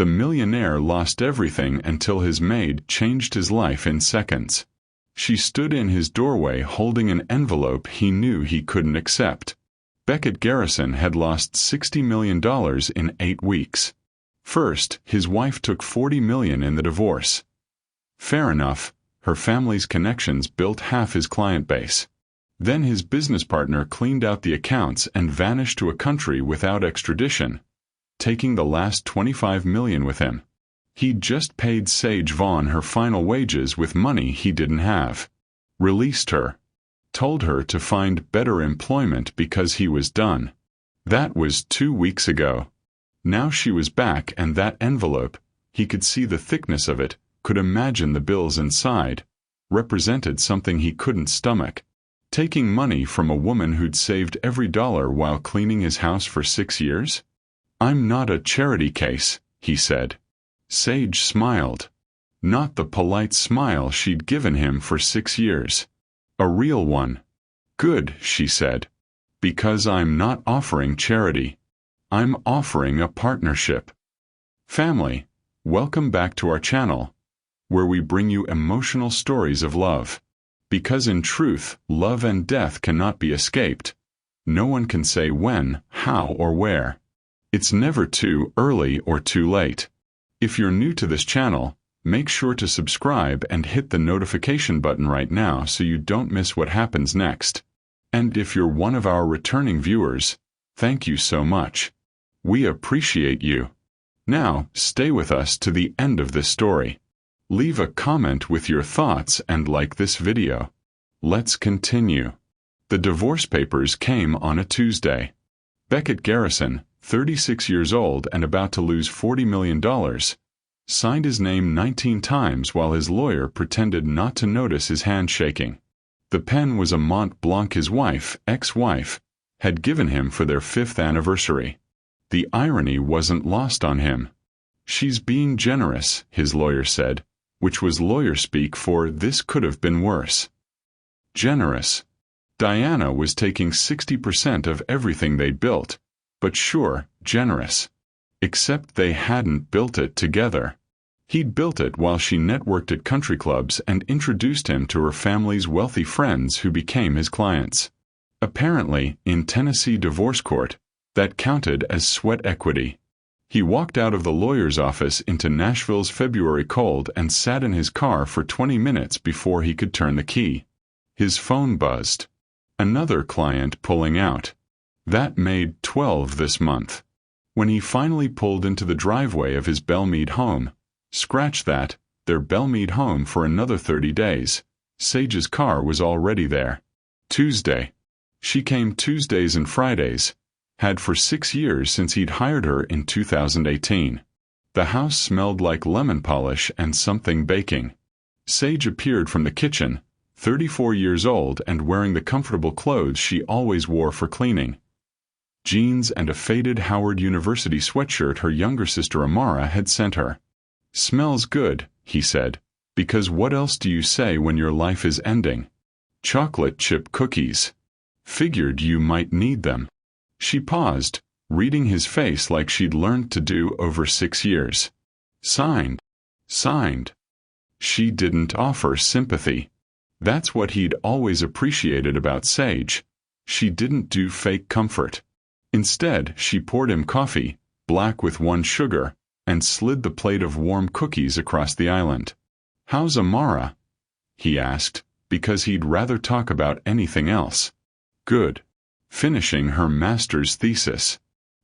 The millionaire lost everything until his maid changed his life in seconds. She stood in his doorway holding an envelope he knew he couldn't accept. Beckett Garrison had lost $60 million in 8 weeks. First, his wife took $40 million in the divorce. Fair enough, her family's connections built half his client base. Then his business partner cleaned out the accounts and vanished to a country without extradition, taking the last $25 million with him. He'd just paid Sage Vaughn her final wages with money he didn't have. Released her. Told her to find better employment because he was done. That was 2 weeks ago. Now she was back, and that envelope, he could see the thickness of it, could imagine the bills inside, represented something he couldn't stomach. Taking money from a woman who'd saved every dollar while cleaning his house for 6 years? "I'm not a charity case," he said. Sage smiled. Not the polite smile she'd given him for 6 years. A real one. "Good," she said. "Because I'm not offering charity. I'm offering a partnership." Family, welcome back to our channel, where we bring you emotional stories of love. Because in truth, love and death cannot be escaped. No one can say when, how, or where. It's never too early or too late. If you're new to this channel, make sure to subscribe and hit the notification button right now so you don't miss what happens next. And if you're one of our returning viewers, thank you so much. We appreciate you. Now, stay with us to the end of this story. Leave a comment with your thoughts and like this video. Let's continue. The divorce papers came on a Tuesday. Beckett Garrison, 36 years old and about to lose $40 million, signed his name 19 times while his lawyer pretended not to notice his hand shaking. The pen was a Mont Blanc his wife, ex-wife, had given him for their 5th anniversary. The irony wasn't lost on him. "She's being generous," his lawyer said, which was lawyer speak for "this could have been worse." Generous. Diana was taking 60% of everything they'd built, but sure, generous. Except they hadn't built it together. He'd built it while she networked at country clubs and introduced him to her family's wealthy friends who became his clients. Apparently, in Tennessee divorce court, that counted as sweat equity. He walked out of the lawyer's office into Nashville's February cold and sat in his car for 20 minutes before he could turn the key. His phone buzzed. Another client pulling out. That made 12 this month. When he finally pulled into the driveway of his Belmead home, scratch that, their Belmead home for another 30 days, Sage's car was already there. Tuesday. She came Tuesdays and Fridays. Had for 6 years since he'd hired her in 2018. The house smelled like lemon polish and something baking. Sage appeared from the kitchen, 34 years old and wearing the comfortable clothes she always wore for cleaning. Jeans and a faded Howard University sweatshirt her younger sister Amara had sent her. "Smells good," he said, "because what else do you say when your life is ending? Chocolate chip cookies. Figured you might need them." She paused, reading his face like she'd learned to do over 6 years. Signed. Signed. She didn't offer sympathy. That's what he'd always appreciated about Sage. She didn't do fake comfort. Instead, she poured him coffee, black with 1 sugar, and slid the plate of warm cookies across the island. "How's Amara?" he asked, because he'd rather talk about anything else. "Good. Finishing her master's thesis.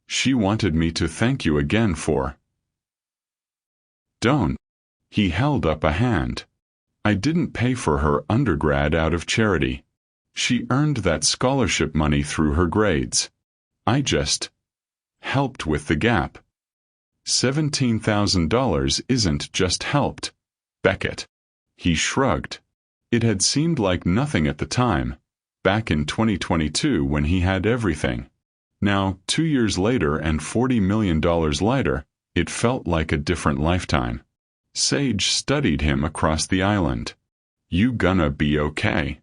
She wanted me to thank you again for." "Don't." He held up a hand. "I didn't pay for her undergrad out of charity. She earned that scholarship money through her grades. I just helped with the gap." $17,000 isn't just helped, Beckett. He shrugged. It had seemed like nothing at the time, back in 2022 when he had everything. Now, 2 years later and $40 million later, it felt like a different lifetime. Sage studied him across the island. "You gonna be okay?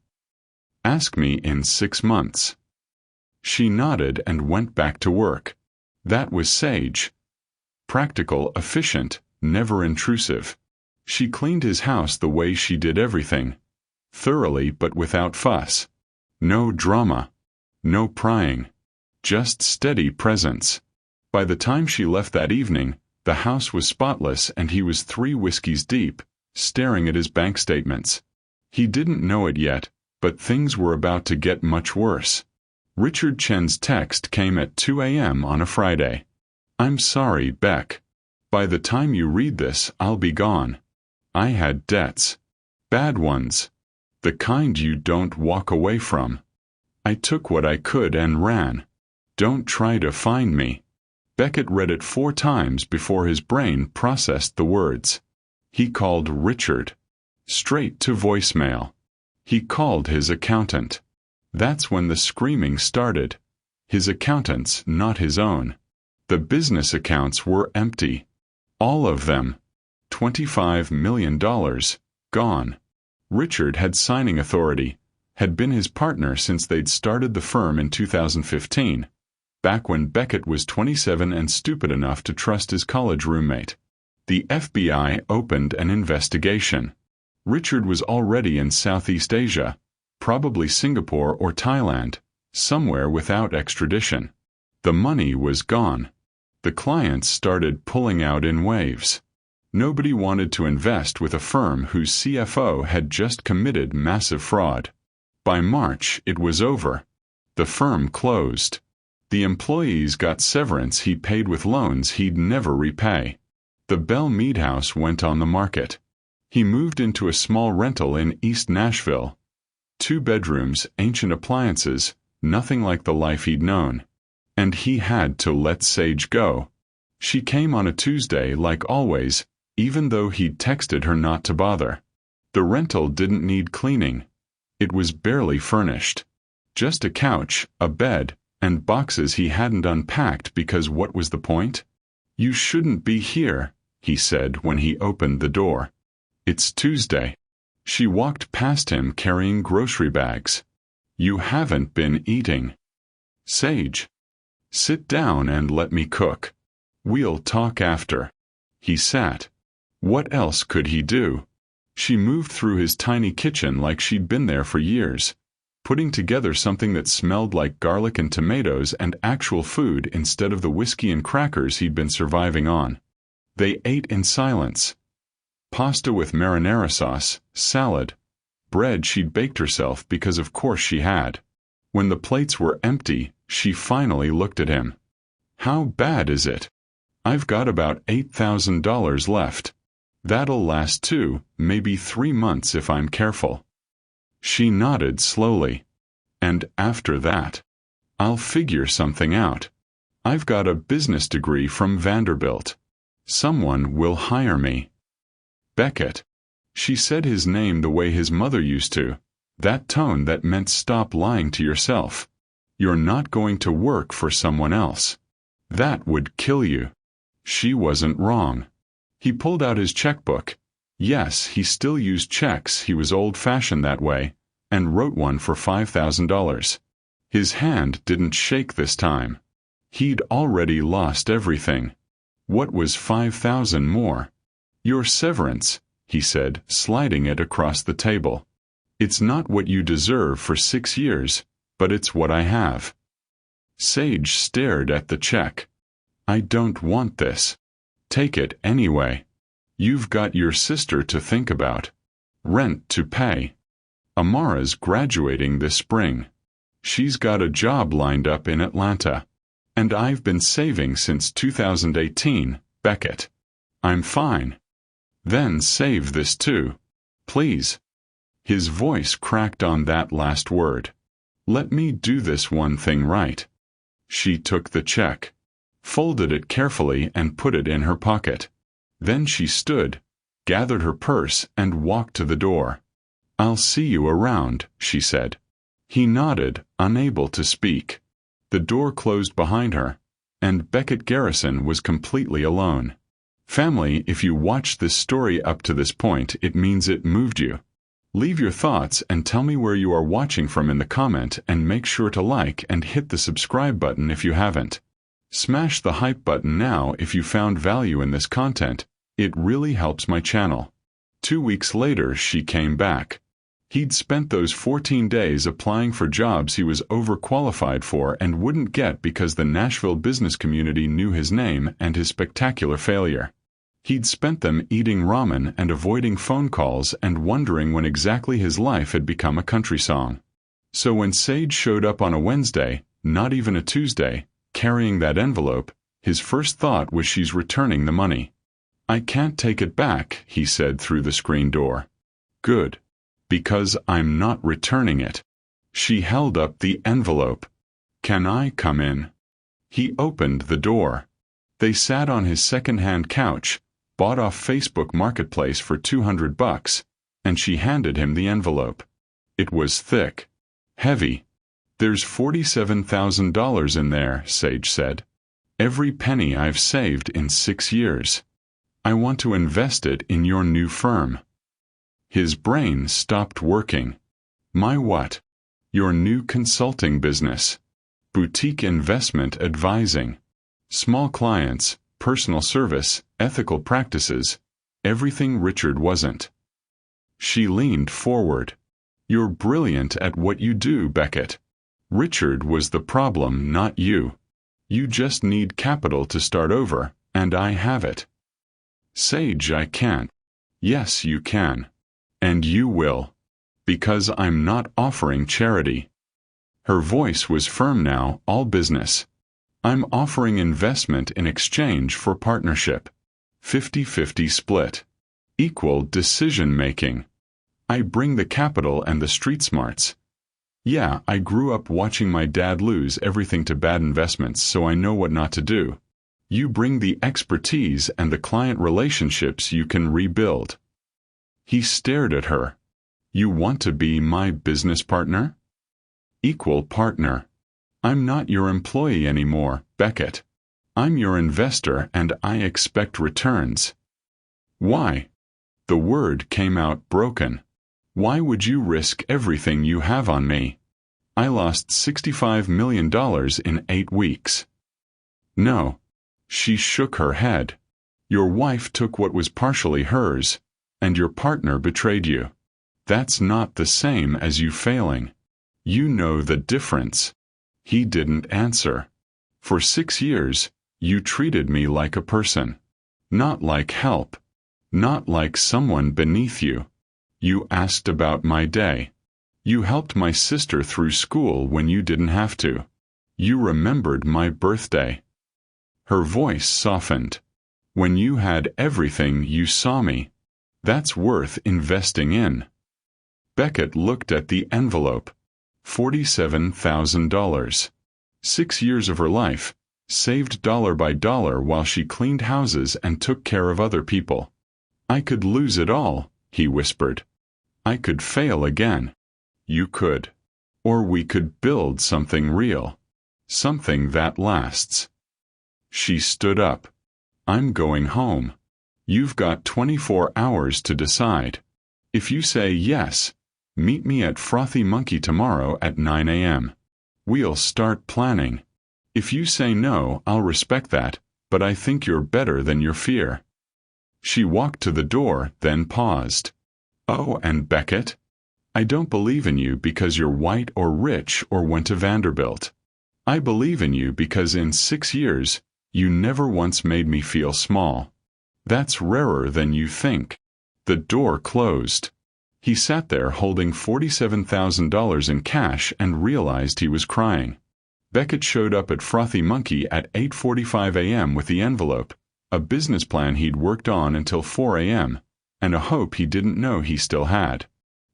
Ask me in 6 months." She nodded and went back to work. That was Sage. Practical, efficient, never intrusive. She cleaned his house the way she did everything. Thoroughly but without fuss. No drama. No prying. Just steady presence. By the time she left that evening, the house was spotless and he was 3 whiskeys deep, staring at his bank statements. He didn't know it yet, but things were about to get much worse. Richard Chen's text came at 2 a.m. on a Friday. "I'm sorry, Beck. By the time you read this, I'll be gone. I had debts. Bad ones. The kind you don't walk away from. I took what I could and ran. Don't try to find me." Beckett read it 4 times before his brain processed the words. He called Richard. Straight to voicemail. He called his accountant. That's when the screaming started. His accountant's, not his own. The business accounts were empty. All of them. $25 million. Gone. Richard had signing authority, had been his partner since they'd started the firm in 2015, back when Beckett was 27 and stupid enough to trust his college roommate. The FBI opened an investigation. Richard was already in Southeast Asia, probably Singapore or Thailand, somewhere without extradition. The money was gone. The clients started pulling out in waves. Nobody wanted to invest with a firm whose CFO had just committed massive fraud. By March, it was over. The firm closed. The employees got severance he paid with loans he'd never repay. The Bell Mead house went on the market. He moved into a small rental in East Nashville. 2 bedrooms, ancient appliances, nothing like the life he'd known. And he had to let Sage go. She came on a Tuesday like always, even though he'd texted her not to bother. The rental didn't need cleaning. It was barely furnished. Just a couch, a bed, and boxes he hadn't unpacked because what was the point? "You shouldn't be here," he said when he opened the door. "It's Tuesday." She walked past him carrying grocery bags. "You haven't been eating." "Sage. Sit down and let me cook. We'll talk after." He sat. What else could he do? She moved through his tiny kitchen like she'd been there for years, putting together something that smelled like garlic and tomatoes and actual food instead of the whiskey and crackers he'd been surviving on. They ate in silence. Pasta with marinara sauce, salad, bread she'd baked herself because of course she had. When the plates were empty, she finally looked at him. "How bad is it?" "I've got about $8,000 left. That'll last 2, maybe 3 months if I'm careful." She nodded slowly. "And after that? I'll figure something out. I've got a business degree from Vanderbilt. Someone will hire me." Beckett. She said his name the way his mother used to, that tone that meant stop lying to yourself. You're not going to work for someone else. That would kill you. She wasn't wrong. He pulled out his checkbook. Yes, he still used checks, he was old-fashioned that way, and wrote one for $5,000. His hand didn't shake this time. He'd already lost everything. What was 5,000 more? "Your severance," he said, sliding it across the table. "It's not what you deserve for 6 years, but it's what I have." Sage stared at the check. "I don't want this. Take it anyway. You've got your sister to think about. Rent to pay. Amara's graduating this spring. She's got a job lined up in Atlanta. And I've been saving since 2018, Beckett. I'm fine. Then save this too. Please." His voice cracked on that last word. "Let me do this one thing right." She took the check, folded it carefully and put it in her pocket. Then she stood, gathered her purse and walked to the door. "I'll see you around," she said. He nodded, unable to speak. The door closed behind her, and Beckett Garrison was completely alone. Family, if you watched this story up to this point, it means it moved you. Leave your thoughts and tell me where you are watching from in the comment, and make sure to like and hit the subscribe button if you haven't. Smash the hype button now if you found value in this content. It really helps my channel. 2 weeks later, she came back. He'd spent those 14 days applying for jobs he was overqualified for and wouldn't get because the Nashville business community knew his name and his spectacular failure. He'd spent them eating ramen and avoiding phone calls and wondering when exactly his life had become a country song. So when Sage showed up on a Wednesday, not even a Tuesday, carrying that envelope, his first thought was she's returning the money. "I can't take it back," he said through the screen door. "Good. Because I'm not returning it." She held up the envelope. "Can I come in?" He opened the door. They sat on his second-hand couch, bought off Facebook Marketplace for $200, and she handed him the envelope. It was thick. Heavy. "There's $47,000 in there," Sage said. "Every penny I've saved in 6 years. I want to invest it in your new firm." His brain stopped working. "My what?" "Your new consulting business. Boutique investment advising. Small clients, personal service, ethical practices. Everything Richard wasn't." She leaned forward. "You're brilliant at what you do, Beckett. Richard was the problem, not you. You just need capital to start over, and I have it." "Sage, I can't." "Yes, you can. And you will. Because I'm not offering charity." Her voice was firm now, all business. "I'm offering investment in exchange for partnership. 50-50 split. Equal decision-making. I bring the capital and the street smarts. Yeah, I grew up watching my dad lose everything to bad investments, so I know what not to do. You bring the expertise and the client relationships you can rebuild." He stared at her. "You want to be my business partner?" "Equal partner. I'm not your employee anymore, Beckett. I'm your investor and I expect returns." "Why?" The word came out broken. "Why would you risk everything you have on me? I lost $65 million in 8 weeks. "No." She shook her head. "Your wife took what was partially hers, and your partner betrayed you. That's not the same as you failing. You know the difference." He didn't answer. "For 6 years, you treated me like a person. Not like help. Not like someone beneath you. You asked about my day. You helped my sister through school when you didn't have to. You remembered my birthday." Her voice softened. "When you had everything, you saw me. That's worth investing in." Beckett looked at the envelope. $47,000. 6 years of her life, saved dollar by dollar while she cleaned houses and took care of other people. "I could lose it all," he whispered. "I could fail again." "You could. Or we could build something real. Something that lasts." She stood up. "I'm going home. You've got 24 hours to decide. If you say yes, meet me at Frothy Monkey tomorrow at 9 a.m. We'll start planning. If you say no, I'll respect that, but I think you're better than your fear." She walked to the door, then paused. "Oh, and Beckett, I don't believe in you because you're white or rich or went to Vanderbilt. I believe in you because in 6 years, you never once made me feel small. That's rarer than you think." The door closed. He sat there holding $47,000 in cash and realized he was crying. Beckett showed up at Frothy Monkey at 8:45 a.m. with the envelope, a business plan he'd worked on until 4 a.m., and a hope he didn't know he still had.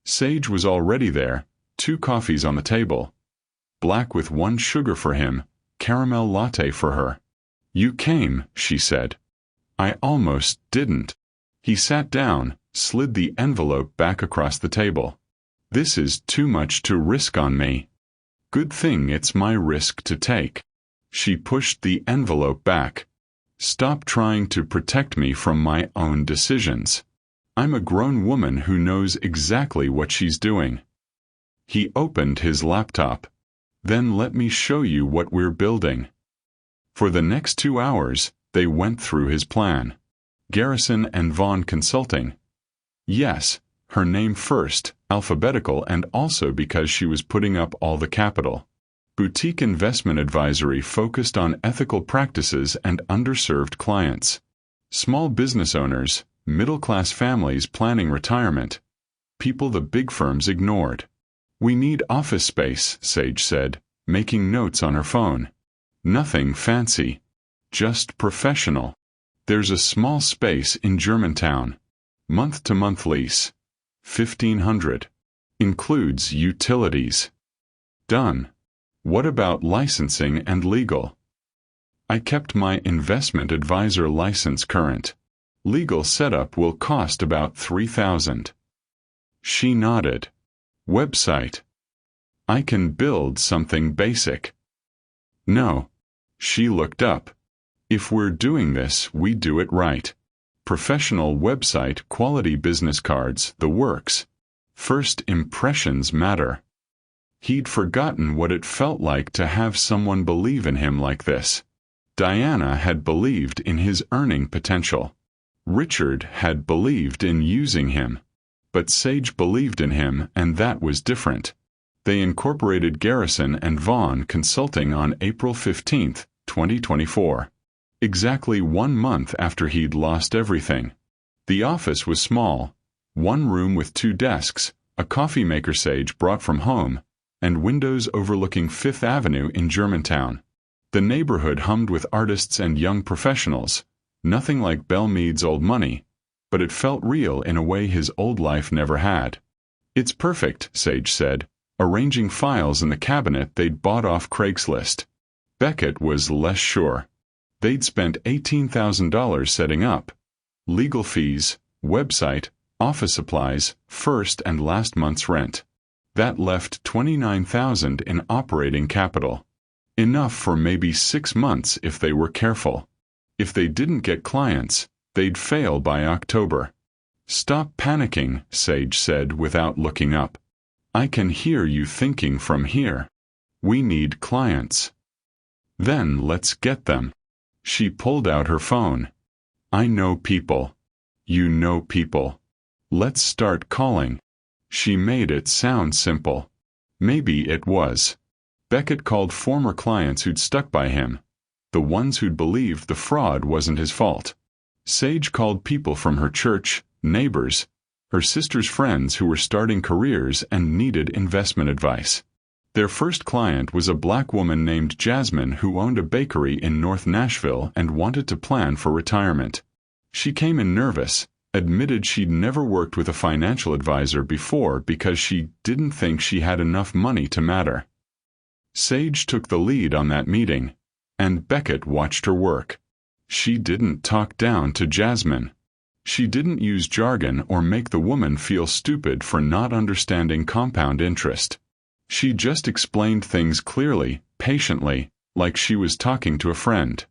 Sage was already there, 2 coffees on the table. Black with 1 sugar for him, caramel latte for her. "You came," she said. "I almost didn't." He sat down, slid the envelope back across the table. "This is too much to risk on me." "Good thing it's my risk to take." She pushed the envelope back. "Stop trying to protect me from my own decisions. I'm a grown woman who knows exactly what she's doing." He opened his laptop. "Then let me show you what we're building." For the next 2 hours, they went through his plan. Garrison and Vaughn Consulting. Yes, her name first, alphabetical, and also because she was putting up all the capital. Boutique investment advisory focused on ethical practices and underserved clients. Small business owners, middle-class families planning retirement. People the big firms ignored. We need office space, Sage said, making notes on her phone. Nothing fancy. Just professional. There's a small space in Germantown. Month-to-month lease. $1,500. Includes utilities. Done. What about licensing and legal? I kept my investment advisor license current. Legal setup will cost about $3,000. She nodded. Website. I can build something basic. No. She looked up. If we're doing this, we do it right. Professional website, quality business cards, the works. First impressions matter. He'd forgotten what it felt like to have someone believe in him like this. Diana had believed in his earning potential. Richard had believed in using him. But Sage believed in him, and that was different. They incorporated Garrison and Vaughn Consulting on April 15, 2024. Exactly 1 month after he'd lost everything. The office was small. 1 room with 2 desks, a coffee maker Sage brought from home, and windows overlooking Fifth Avenue in Germantown. The neighborhood hummed with artists and young professionals, nothing like Belle Meade's old money, but it felt real in a way his old life never had. It's perfect, Sage said, arranging files in the cabinet they'd bought off Craigslist. Beckett was less sure. They'd spent $18,000 setting up. Legal fees, website, office supplies, first and last month's rent. That left $29,000 in operating capital. Enough for maybe 6 months if they were careful. If they didn't get clients, they'd fail by October. Stop panicking, Sage said without looking up. I can hear you thinking from here. We need clients. Then let's get them. She pulled out her phone. I know people. You know people. Let's start calling. She made it sound simple. Maybe it was. Beckett called former clients who'd stuck by him, the ones who'd believed the fraud wasn't his fault. Sage called people from her church, neighbors, her sister's friends who were starting careers and needed investment advice. Their first client was a black woman named Jasmine who owned a bakery in North Nashville and wanted to plan for retirement. She came in nervous, admitted she'd never worked with a financial advisor before because she didn't think she had enough money to matter. Sage took the lead on that meeting, and Beckett watched her work. She didn't talk down to Jasmine. She didn't use jargon or make the woman feel stupid for not understanding compound interest. She just explained things clearly, patiently, like she was talking to a friend.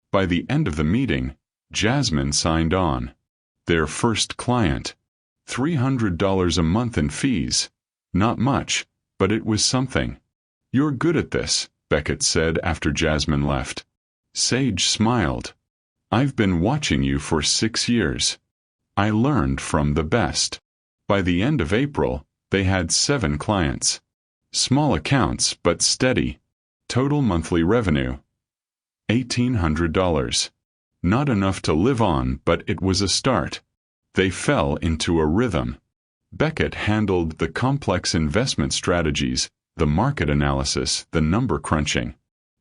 By the end of the meeting, Jasmine signed on. Their first client. $300 a month in fees. Not much, but it was something. You're good at this, Beckett said after Jasmine left. Sage smiled. I've been watching you for 6 years. I learned from the best. By the end of April, they had 7 clients. Small accounts, but steady. Total monthly revenue. $1,800. Not enough to live on, but it was a start. They fell into a rhythm. Beckett handled the complex investment strategies, the market analysis, the number crunching.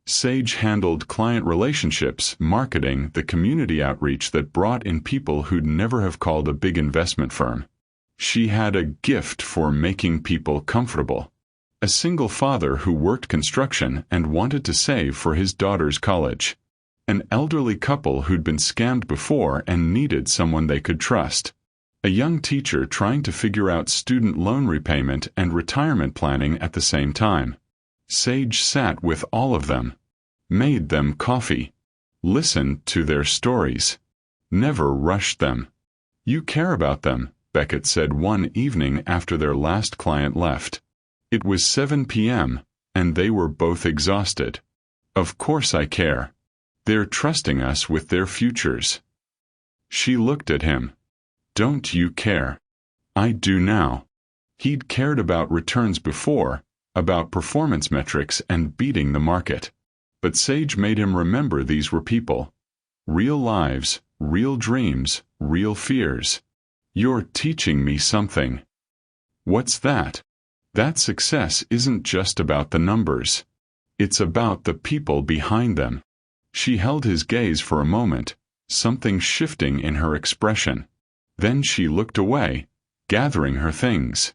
Sage handled client relationships, marketing, the community outreach that brought in people who'd never have called a big investment firm. She had a gift for making people comfortable. A single father who worked construction and wanted to save for his daughter's college. An elderly couple who'd been scammed before and needed someone they could trust. A young teacher trying to figure out student loan repayment and retirement planning at the same time. Sage sat with all of them. Made them coffee. Listened to their stories. Never rushed them. You care about them, Beckett said one evening after their last client left. It was 7 p.m., and they were both exhausted. Of course I care. They're trusting us with their futures." She looked at him. "Don't you care?" "I do now." He'd cared about returns before, about performance metrics and beating the market. But Sage made him remember these were people. Real lives, real dreams, real fears. "You're teaching me something." "What's that?" "That success isn't just about the numbers. It's about the people behind them." She held his gaze for a moment, something shifting in her expression. Then she looked away, gathering her things.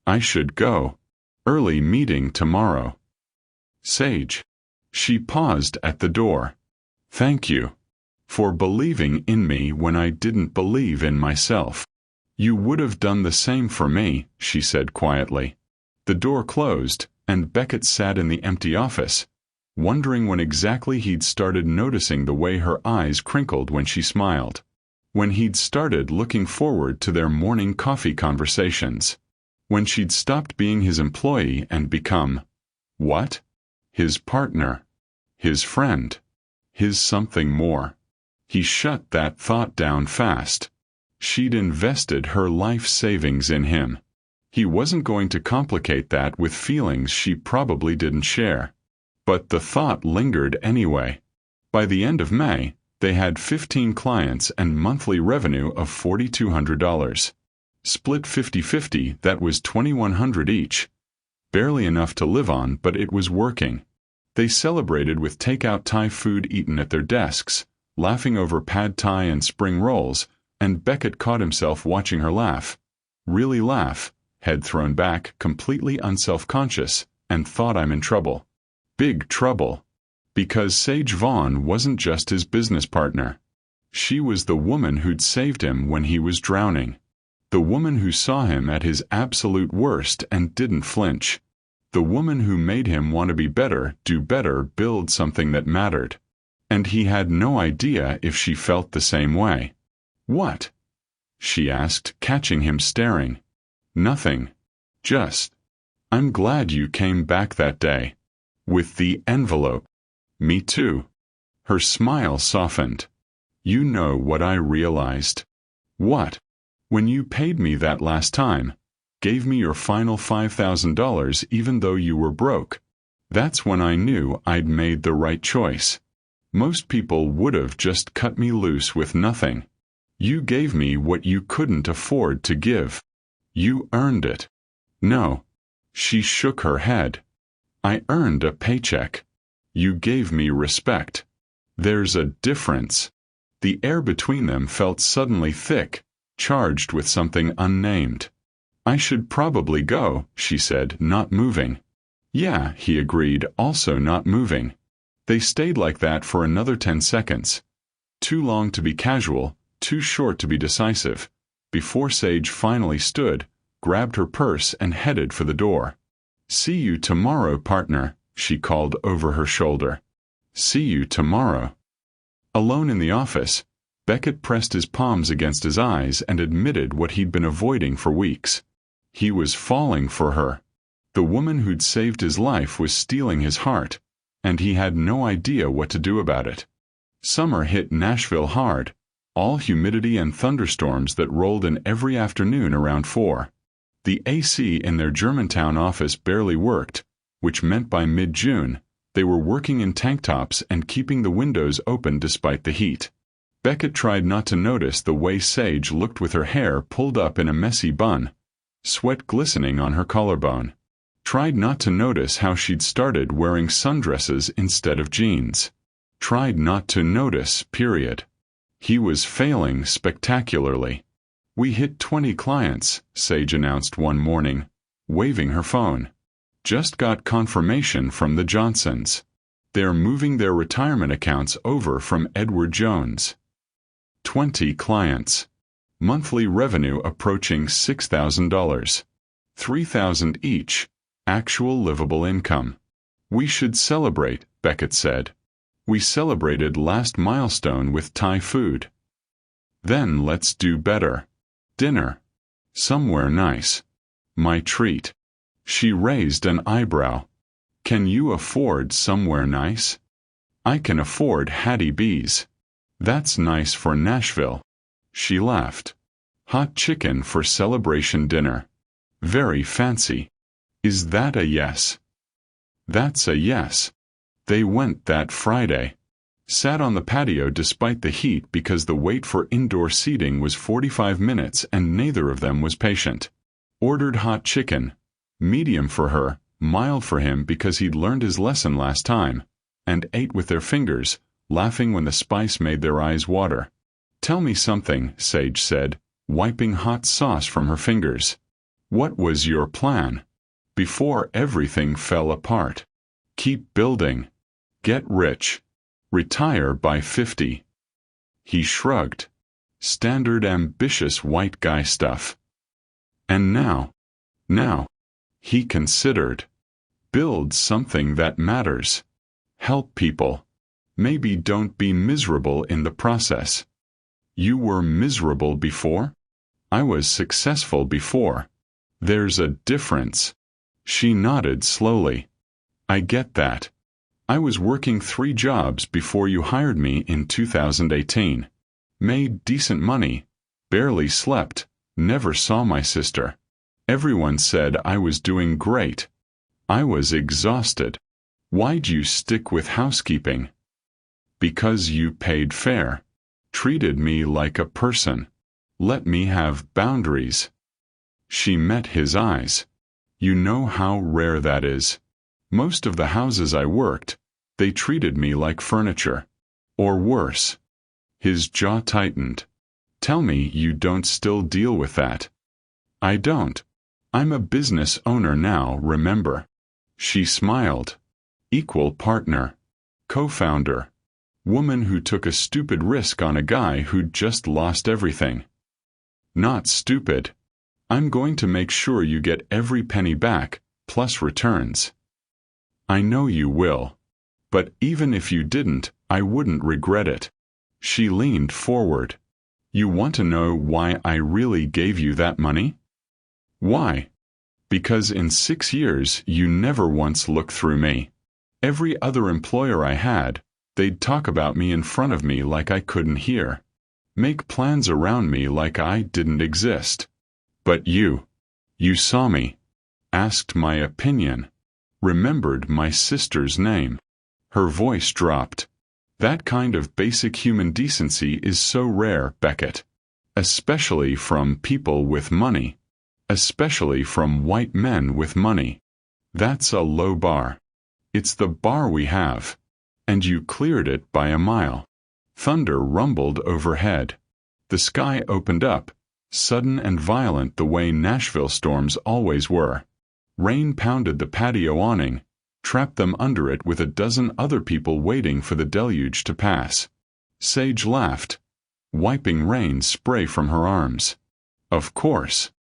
"I should go. Early meeting tomorrow." "Sage." She paused at the door. "Thank you. For believing in me when I didn't believe in myself." "You would have done the same for me," she said quietly. The door closed, and Beckett sat in the empty office, wondering when exactly he'd started noticing the way her eyes crinkled when she smiled. When he'd started looking forward to their morning coffee conversations. When she'd stopped being his employee and become, what? His partner. His friend. His something more. He shut that thought down fast. She'd invested her life savings in him. He wasn't going to complicate that with feelings she probably didn't share. But the thought lingered anyway. By the end of May, they had 15 clients and monthly revenue of $4,200. Split 50-50, that was $2,100 each. Barely enough to live on, but it was working. They celebrated with takeout Thai food eaten at their desks, laughing over pad Thai and spring rolls, and Beckett caught himself watching her laugh. Really laugh, head thrown back, completely unself-conscious, and thought, "I'm in trouble." Big trouble. Because Sage Vaughn wasn't just his business partner. She was the woman who'd saved him when he was drowning. The woman who saw him at his absolute worst and didn't flinch. The woman who made him want to be better, do better, build something that mattered. And he had no idea if she felt the same way. "What?" she asked, catching him staring. "Nothing. Just, I'm glad you came back that day. With the envelope." "Me too." Her smile softened. "You know what I realized." "What?" "When you paid me that last time, gave me your final $5,000 even though you were broke. That's when I knew I'd made the right choice. Most people would have just cut me loose with nothing. You gave me what you couldn't afford to give. You earned it." "No." She shook her head. "I earned a paycheck. You gave me respect. There's a difference." The air between them felt suddenly thick, charged with something unnamed. "I should probably go," she said, not moving. "Yeah," he agreed, also not moving. They stayed like that for another 10 seconds. Too long to be casual, too short to be decisive, before Sage finally stood, grabbed her purse and headed for the door. "See you tomorrow, partner," she called over her shoulder. "See you tomorrow." Alone in the office, Beckett pressed his palms against his eyes and admitted what he'd been avoiding for weeks. He was falling for her. The woman who'd saved his life was stealing his heart, and he had no idea what to do about it. Summer hit Nashville hard, all humidity and thunderstorms that rolled in every afternoon around 4. The AC in their Germantown office barely worked, which meant by mid-June, they were working in tank tops and keeping the windows open despite the heat. Beckett tried not to notice the way Sage looked with her hair pulled up in a messy bun, sweat glistening on her collarbone. Tried not to notice how she'd started wearing sundresses instead of jeans. Tried not to notice, period. He was failing spectacularly. "We hit 20 clients," Sage announced one morning, waving her phone. "Just got confirmation from the Johnsons. They're moving their retirement accounts over from Edward Jones. 20 clients. Monthly revenue approaching $6,000. $3,000 each. Actual livable income. We should celebrate," Beckett said. "We celebrated last milestone with Thai food. Then let's do better. Dinner. Somewhere nice. My treat." She raised an eyebrow. "Can you afford somewhere nice?" I can afford Hattie B's. That's nice for Nashville. She laughed. Hot chicken for celebration dinner. Very fancy. Is that a yes? That's a yes. They went that Friday. Sat on the patio despite the heat because the wait for indoor seating was 45 minutes and neither of them was patient. Ordered hot chicken. Medium for her, mild for him because he'd learned his lesson last time, and ate with their fingers, laughing when the spice made their eyes water. Tell me something, Sage said, wiping hot sauce from her fingers. What was your plan? Before everything fell apart. Keep building. Get rich. Retire by 50. He shrugged. Standard ambitious white guy stuff. And now, he considered. Build something that matters. Help people. Maybe don't be miserable in the process. You were miserable before? I was successful before. There's a difference. She nodded slowly. I get that. I was working 3 jobs before you hired me in 2018. Made decent money. Barely slept. Never saw my sister. Everyone said I was doing great. I was exhausted. Why'd you stick with housekeeping? Because you paid fair. Treated me like a person. Let me have boundaries. She met his eyes. You know how rare that is. Most of the houses I worked, they treated me like furniture. Or worse. His jaw tightened. Tell me you don't still deal with that. I don't. I'm a business owner now, remember. She smiled. Equal partner. Co-founder. Woman who took a stupid risk on a guy who'd just lost everything. Not stupid. I'm going to make sure you get every penny back, plus returns. I know you will. But even if you didn't, I wouldn't regret it. She leaned forward. You want to know why I really gave you that money? Why? Because in 6 years you never once looked through me. Every other employer I had, they'd talk about me in front of me like I couldn't hear. Make plans around me like I didn't exist. But you saw me, asked my opinion, remembered my sister's name. Her voice dropped. That kind of basic human decency is so rare, Beckett. Especially from people with money. Especially from white men with money. That's a low bar. It's the bar we have. And you cleared it by a mile. Thunder rumbled overhead. The sky opened up, sudden and violent the way Nashville storms always were. Rain pounded the patio awning, trapped them under it with a dozen other people waiting for the deluge to pass. Sage laughed, wiping rain spray from her arms. Of course.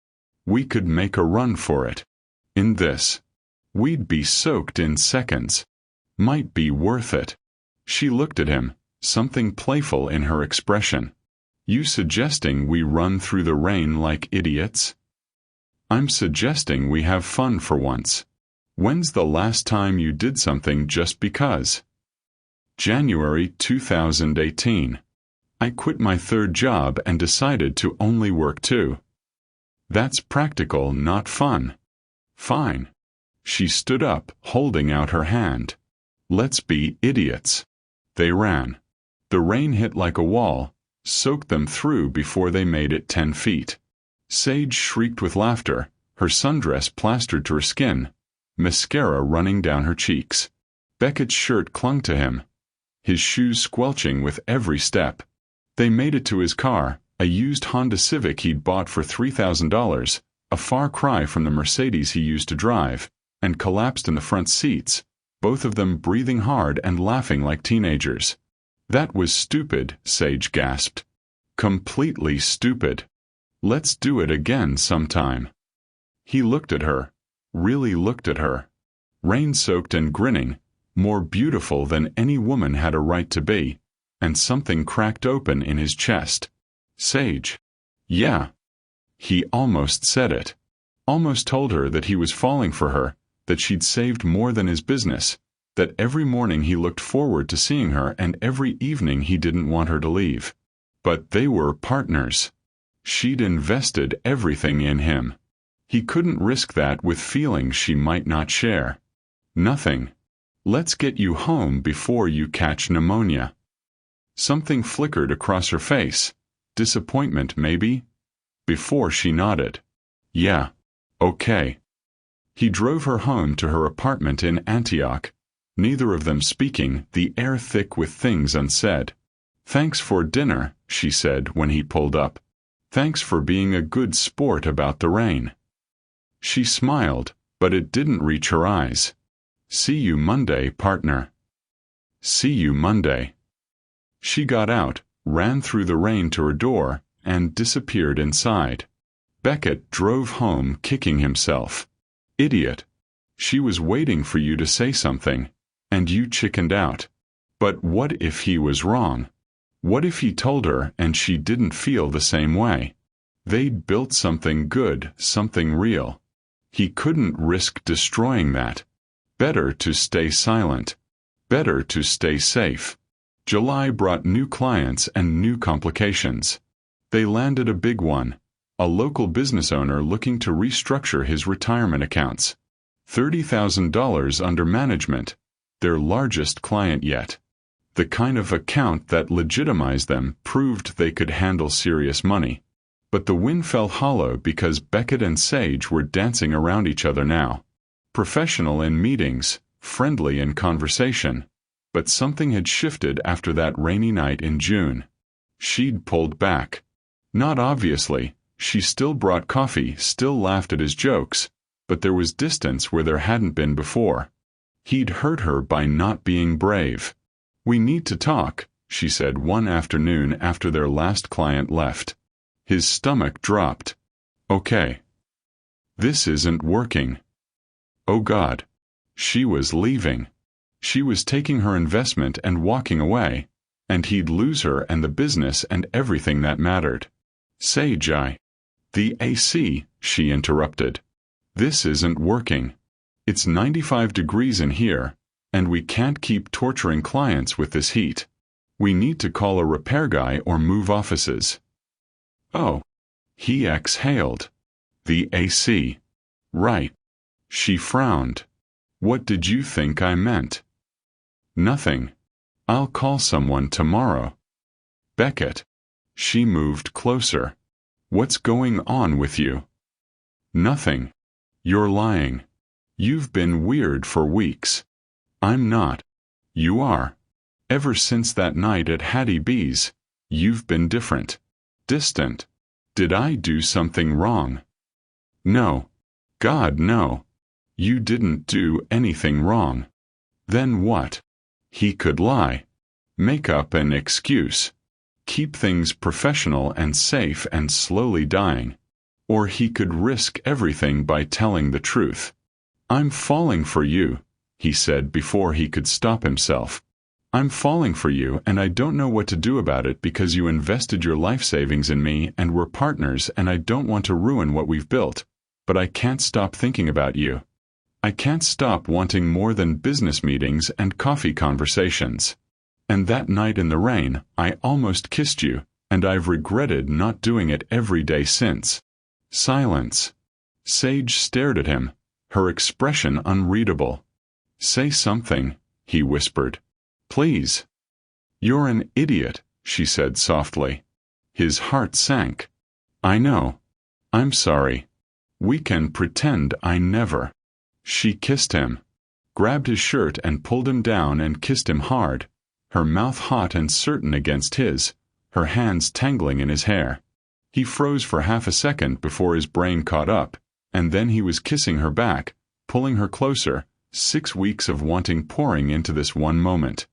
We could make a run for it. In this. We'd be soaked in seconds. Might be worth it. She looked at him, something playful in her expression. You suggesting we run through the rain like idiots? I'm suggesting we have fun for once. When's the last time you did something just because? January 2018. I quit my 3rd job and decided to only work 2. That's practical, not fun. Fine. She stood up, holding out her hand. Let's be idiots. They ran. The rain hit like a wall, soaked them through before they made it 10 feet. Sage shrieked with laughter, her sundress plastered to her skin, mascara running down her cheeks. Beckett's shirt clung to him, his shoes squelching with every step. They made it to his car, a used Honda Civic he'd bought for $3,000, a far cry from the Mercedes he used to drive, and collapsed in the front seats, both of them breathing hard and laughing like teenagers. That was stupid, Sage gasped. Completely stupid. Let's do it again sometime. He looked at her, really looked at her. Rain-soaked and grinning, more beautiful than any woman had a right to be, and something cracked open in his chest. Sage. Yeah. He almost said it. Almost told her that he was falling for her, that she'd saved more than his business, that every morning he looked forward to seeing her and every evening he didn't want her to leave. But they were partners. She'd invested everything in him. He couldn't risk that with feelings she might not share. Nothing. Let's get you home before you catch pneumonia. Something flickered across her face. Disappointment, maybe? Before she nodded. Yeah. Okay. He drove her home to her apartment in Antioch, neither of them speaking, the air thick with things unsaid. Thanks for dinner, she said when he pulled up. Thanks for being a good sport about the rain. She smiled, but it didn't reach her eyes. See you Monday, partner. See you Monday. She got out, ran through the rain to her door, and disappeared inside. Beckett drove home kicking himself. Idiot. She was waiting for you to say something, and you chickened out. But what if he was wrong? What if he told her and she didn't feel the same way? They'd built something good, something real. He couldn't risk destroying that. Better to stay silent. Better to stay safe. July brought new clients and new complications. They landed a big one, a local business owner looking to restructure his retirement accounts. $30,000 under management, their largest client yet. The kind of account that legitimized them, proved they could handle serious money. But the win fell hollow because Beckett and Sage were dancing around each other now. Professional in meetings, friendly in conversation. But something had shifted after that rainy night in June. She'd pulled back. Not obviously, she still brought coffee, still laughed at his jokes, but there was distance where there hadn't been before. He'd hurt her by not being brave. We need to talk, she said one afternoon after their last client left. His stomach dropped. Okay. This isn't working. Oh God. She was leaving. She was taking her investment and walking away, and he'd lose her and the business and everything that mattered. Sage, The AC, she interrupted. This isn't working. It's 95 degrees in here, and we can't keep torturing clients with this heat. We need to call a repair guy or move offices. Oh. He exhaled. The AC. Right. She frowned. What did you think I meant? Nothing. I'll call someone tomorrow. Beckett. She moved closer. What's going on with you? Nothing. You're lying. You've been weird for weeks. I'm not. You are. Ever since that night at Hattie B's, you've been different. Distant. Did I do something wrong? No. God, no. You didn't do anything wrong. Then what? He could lie. Make up an excuse. Keep things professional and safe and slowly dying. Or he could risk everything by telling the truth. I'm falling for you, he said before he could stop himself. I'm falling for you and I don't know what to do about it because you invested your life savings in me and we're partners and I don't want to ruin what we've built. But I can't stop thinking about you. I can't stop wanting more than business meetings and coffee conversations. And that night in the rain, I almost kissed you, and I've regretted not doing it every day since. Silence. Sage stared at him, her expression unreadable. Say something, he whispered. Please. You're an idiot, she said softly. His heart sank. I know. I'm sorry. We can pretend I never. She kissed him, grabbed his shirt and pulled him down and kissed him hard, her mouth hot and certain against his, her hands tangling in his hair. He froze for half a second before his brain caught up, and then he was kissing her back, pulling her closer, 6 weeks of wanting pouring into this one moment.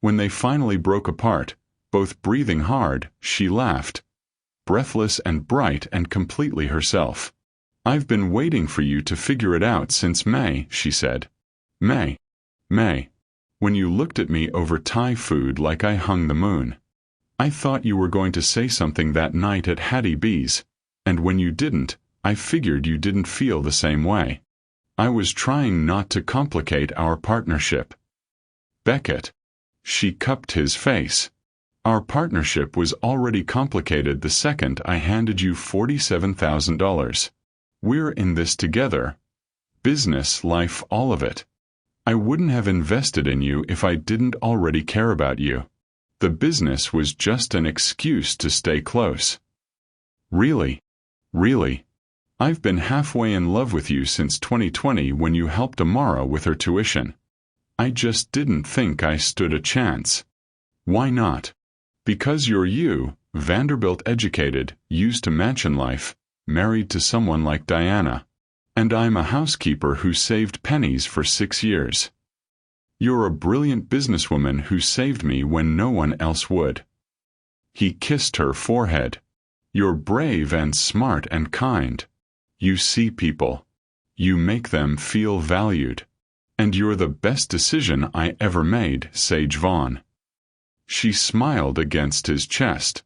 When they finally broke apart, both breathing hard, she laughed, breathless and bright and completely herself. I've been waiting for you to figure it out since May, she said. May. When you looked at me over Thai food like I hung the moon. I thought you were going to say something that night at Hattie B's, and when you didn't, I figured you didn't feel the same way. I was trying not to complicate our partnership. Beckett. She cupped his face. Our partnership was already complicated the second I handed you $47,000. We're in this together. Business, life, all of it. I wouldn't have invested in you if I didn't already care about you. The business was just an excuse to stay close. Really? Really? I've been halfway in love with you since 2020 when you helped Amara with her tuition. I just didn't think I stood a chance. Why not? Because you're you, Vanderbilt educated, used to mansion life, married to someone like Diana. And I'm a housekeeper who saved pennies for 6 years. You're a brilliant businesswoman who saved me when no one else would. He kissed her forehead. You're brave and smart and kind. You see people. You make them feel valued. And you're the best decision I ever made, Sage Vaughn. She smiled against his chest.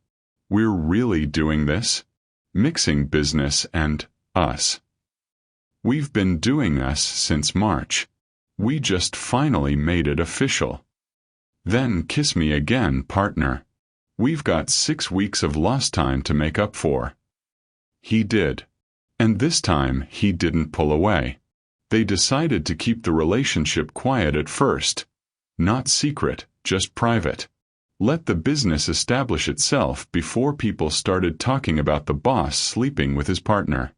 We're really doing this? Mixing business and us. We've been doing this since March. We just finally made it official. Then kiss me again, partner. We've got 6 weeks of lost time to make up for. He did. And this time he didn't pull away. They decided to keep the relationship quiet at first. Not secret, just private. Let the business establish itself before people started talking about the boss sleeping with his partner.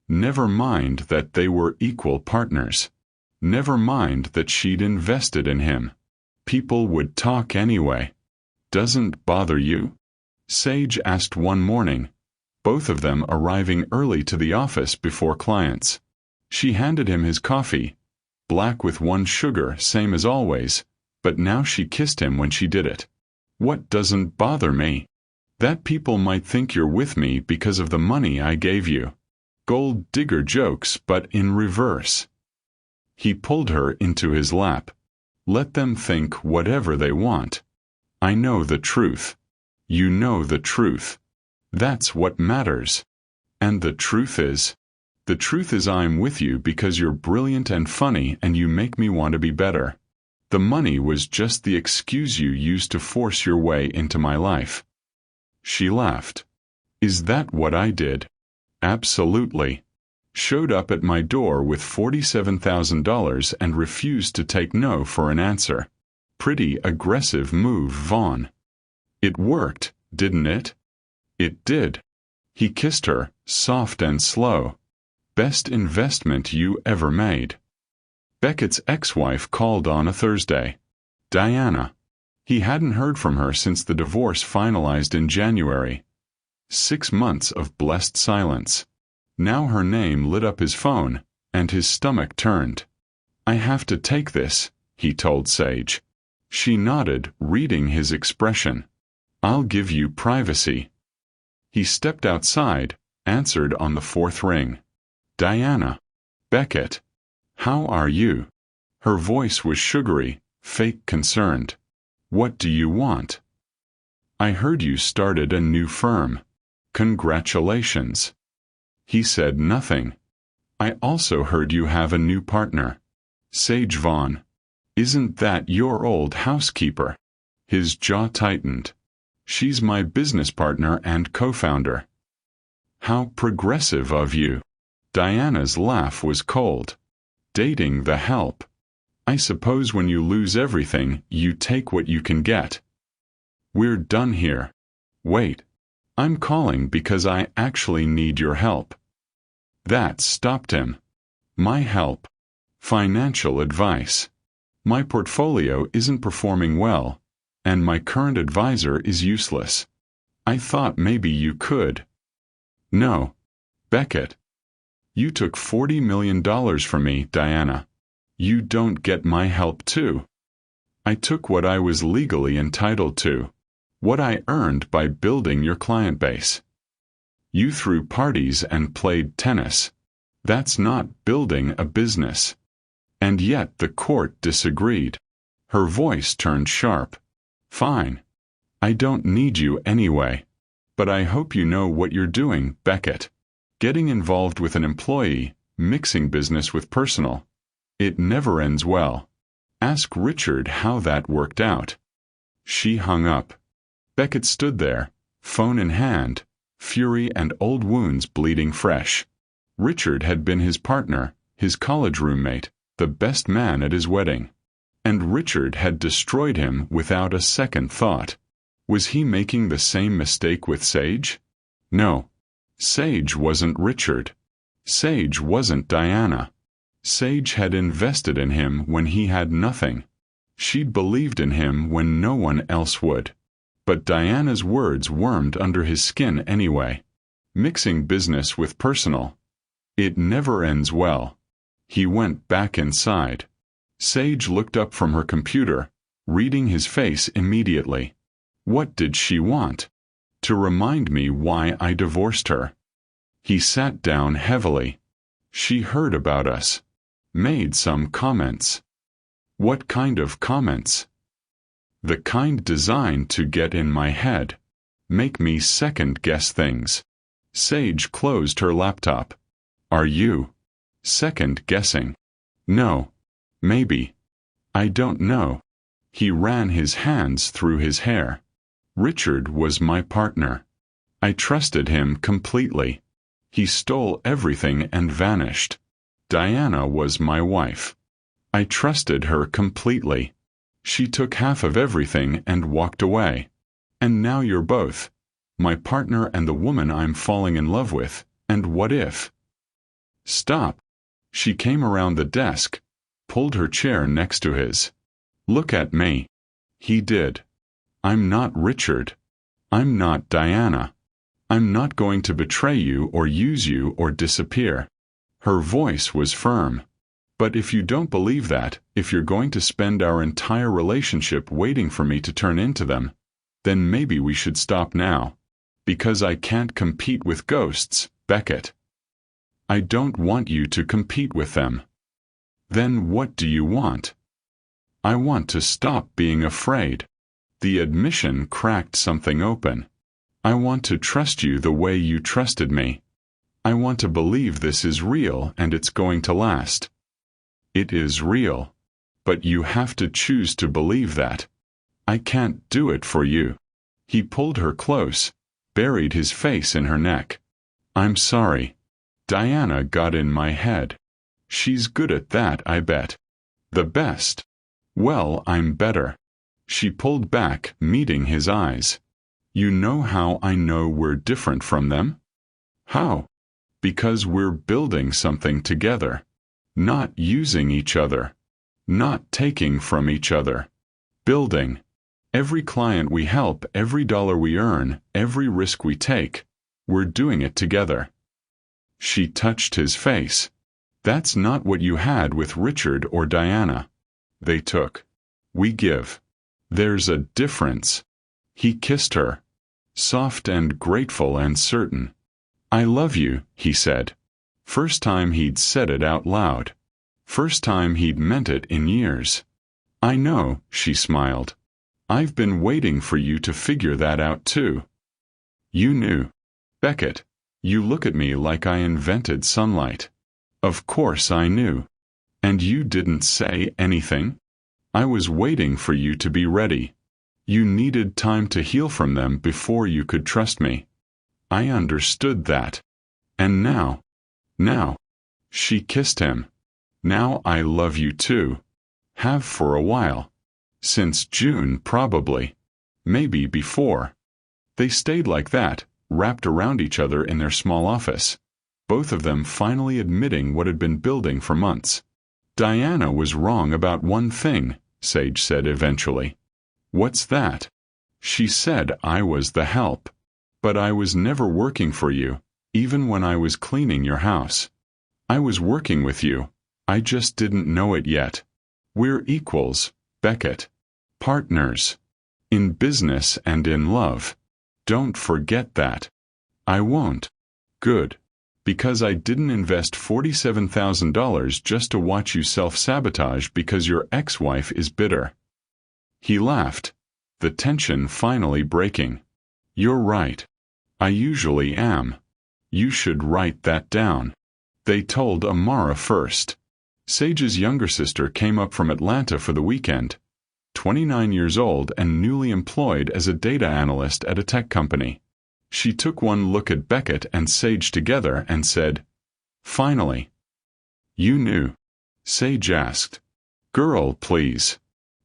Never mind that they were equal partners. Never mind that she'd invested in him. People would talk anyway. Doesn't bother you? Sage asked one morning, both of them arriving early to the office before clients. She handed him his coffee, black with 1 sugar, same as always, but now she kissed him when she did it. What doesn't bother me? That people might think you're with me because of the money I gave you. Gold digger jokes, but in reverse. He pulled her into his lap. Let them think whatever they want. I know the truth. You know the truth. That's what matters. And the truth is I'm with you because you're brilliant and funny and you make me want to be better. The money was just the excuse you used to force your way into my life. She laughed. Is that what I did? Absolutely. Showed up at my door with $47,000 and refused to take no for an answer. Pretty aggressive move, Vaughn. It worked, didn't it? It did. He kissed her, soft and slow. Best investment you ever made. Beckett's ex-wife called on a Thursday. Diana. He hadn't heard from her since the divorce finalized in January. 6 months of blessed silence. Now her name lit up his phone, and his stomach turned. I have to take this, he told Sage. She nodded, reading his expression. I'll give you privacy. He stepped outside, answered on the 4th ring. Diana. Beckett. How are you? Her voice was sugary, fake concerned. What do you want? I heard you started a new firm. Congratulations. He said nothing. I also heard you have a new partner. Sage Vaughn. Isn't that your old housekeeper? His jaw tightened. She's my business partner and co-founder. How progressive of you. Diana's laugh was cold. Dating the help. I suppose when you lose everything, you take what you can get. We're done here. Wait. I'm calling because I actually need your help. That stopped him. My help. Financial advice. My portfolio isn't performing well, and my current advisor is useless. I thought maybe you could. No. Beckett. You took $40 million from me, Diana. You don't get my help too. I took what I was legally entitled to. What I earned by building your client base. You threw parties and played tennis. That's not building a business. And yet the court disagreed. Her voice turned sharp. Fine. I don't need you anyway. But I hope you know what you're doing, Beckett. Getting involved with an employee, mixing business with personal. It never ends well. Ask Richard how that worked out." She hung up. Beckett stood there, phone in hand, fury and old wounds bleeding fresh. Richard had been his partner, his college roommate, the best man at his wedding. And Richard had destroyed him without a second thought. Was he making the same mistake with Sage? No. Sage wasn't Richard. Sage wasn't Diana. Sage had invested in him when he had nothing. She'd believed in him when no one else would. But Diana's words wormed under his skin anyway. Mixing business with personal. It never ends well. He went back inside. Sage looked up from her computer, reading his face immediately. What did she want? To remind me why I divorced her. He sat down heavily. She heard about us. Made some comments. What kind of comments? The kind designed to get in my head. Make me second-guess things. Sage closed her laptop. Are you second-guessing? No. Maybe. I don't know. He ran his hands through his hair. Richard was my partner. I trusted him completely. He stole everything and vanished. Diana was my wife. I trusted her completely. She took half of everything and walked away. And now you're both. My partner and the woman I'm falling in love with. And what if? Stop. She came around the desk, pulled her chair next to his. Look at me. He did. I'm not Richard. I'm not Diana. I'm not going to betray you or use you or disappear. Her voice was firm. But if you don't believe that, if you're going to spend our entire relationship waiting for me to turn into them, then maybe we should stop now. Because I can't compete with ghosts, Beckett. I don't want you to compete with them. Then what do you want? I want to stop being afraid. The admission cracked something open. I want to trust you the way you trusted me. I want to believe this is real and it's going to last. It is real. But you have to choose to believe that. I can't do it for you. He pulled her close, buried his face in her neck. I'm sorry. Diana got in my head. She's good at that, I bet. The best. Well, I'm better. She pulled back, meeting his eyes. You know how I know we're different from them? How? Because we're building something together. Not using each other. Not taking from each other. Building. Every client we help, every dollar we earn, every risk we take, we're doing it together. She touched his face. That's not what you had with Richard or Diana. They took. We give. There's a difference. He kissed her. Soft and grateful and certain. I love you, he said. First time he'd said it out loud. First time he'd meant it in years. I know, she smiled. I've been waiting for you to figure that out too. You knew. Beckett, you look at me like I invented sunlight. Of course I knew. And you didn't say anything? I was waiting for you to be ready. You needed time to heal from them before you could trust me. I understood that. And now. She kissed him. Now I love you too. Have for a while. Since June, probably. Maybe before. They stayed like that, wrapped around each other in their small office, both of them finally admitting what had been building for months. Diana was wrong about one thing, Sage said eventually. What's that? She said I was the help. But I was never working for you, even when I was cleaning your house. I was working with you. I just didn't know it yet. We're equals, Beckett. Partners. In business and in love. Don't forget that. I won't. Good. Because I didn't invest $47,000 just to watch you self-sabotage because your ex-wife is bitter. He laughed, the tension finally breaking. You're right. I usually am. You should write that down. They told Amara first. Sage's younger sister came up from Atlanta for the weekend, 29 years old and newly employed as a data analyst at a tech company. She took one look at Beckett and Sage together and said, "Finally." "You knew?" Sage asked. "Girl, please.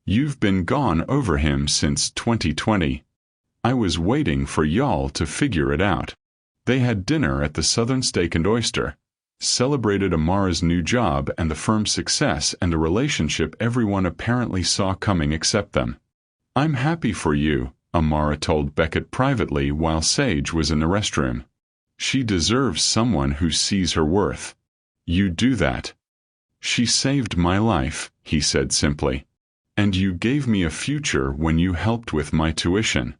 You've been gone over him since 2020. I was waiting for y'all to figure it out." They had dinner at the Southern Steak and Oyster, celebrated Amara's new job and the firm's success and a relationship everyone apparently saw coming except them. "I'm happy for you," Amara told Beckett privately while Sage was in the restroom. "She deserves someone who sees her worth. You do that." "She saved my life," he said simply. "And you gave me a future when you helped with my tuition.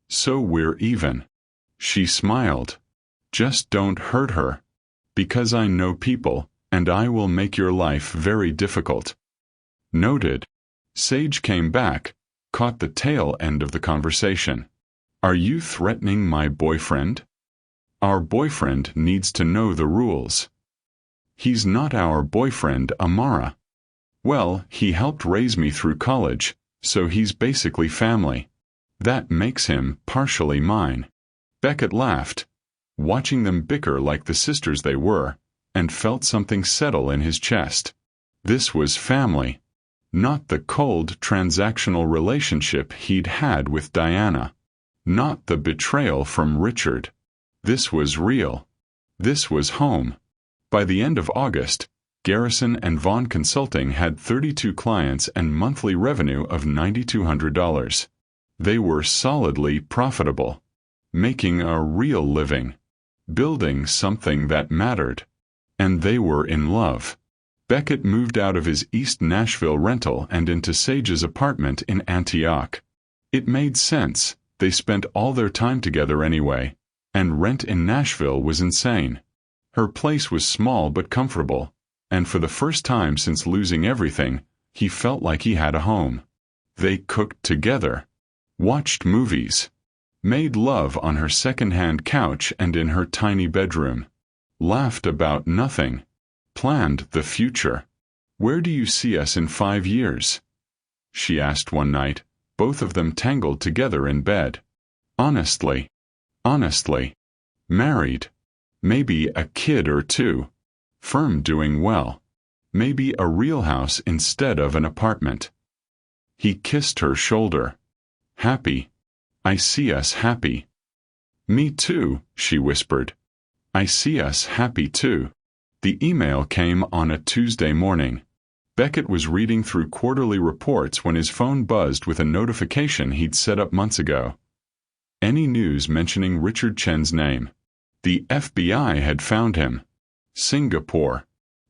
So we're even." She smiled. "Just don't hurt her. Because I know people, and I will make your life very difficult." "Noted." Sage came back, caught the tail end of the conversation. "Are you threatening my boyfriend?" "Our boyfriend needs to know the rules." "He's not our boyfriend, Amara." "Well, he helped raise me through college, so he's basically family. That makes him partially mine." Beckett laughed, watching them bicker like the sisters they were, and felt something settle in his chest. This was family, not the cold transactional relationship he'd had with Diana, not the betrayal from Richard. This was real. This was home. By the end of August, Garrison and Vaughn Consulting had 32 clients and monthly revenue of $9,200. They were solidly profitable, making a real living, building something that mattered. And they were in love. Beckett moved out of his East Nashville rental and into Sage's apartment in Antioch. It made sense. They spent all their time together anyway, and rent in Nashville was insane. Her place was small but comfortable, and for the first time since losing everything, he felt like he had a home. They cooked together, watched movies, made love on her second-hand couch and in her tiny bedroom, laughed about nothing, planned the future. "Where do you see us in 5 years?" she asked one night, both of them tangled together in bed. Honestly, married. Maybe a kid or two. Firm doing well. Maybe a real house instead of an apartment." He kissed her shoulder. "Happy. I see us happy." "Me too," she whispered. "I see us happy too." The email came on a Tuesday morning. Beckett was reading through quarterly reports when his phone buzzed with a notification he'd set up months ago. Any news mentioning Richard Chen's name. The FBI had found him. Singapore.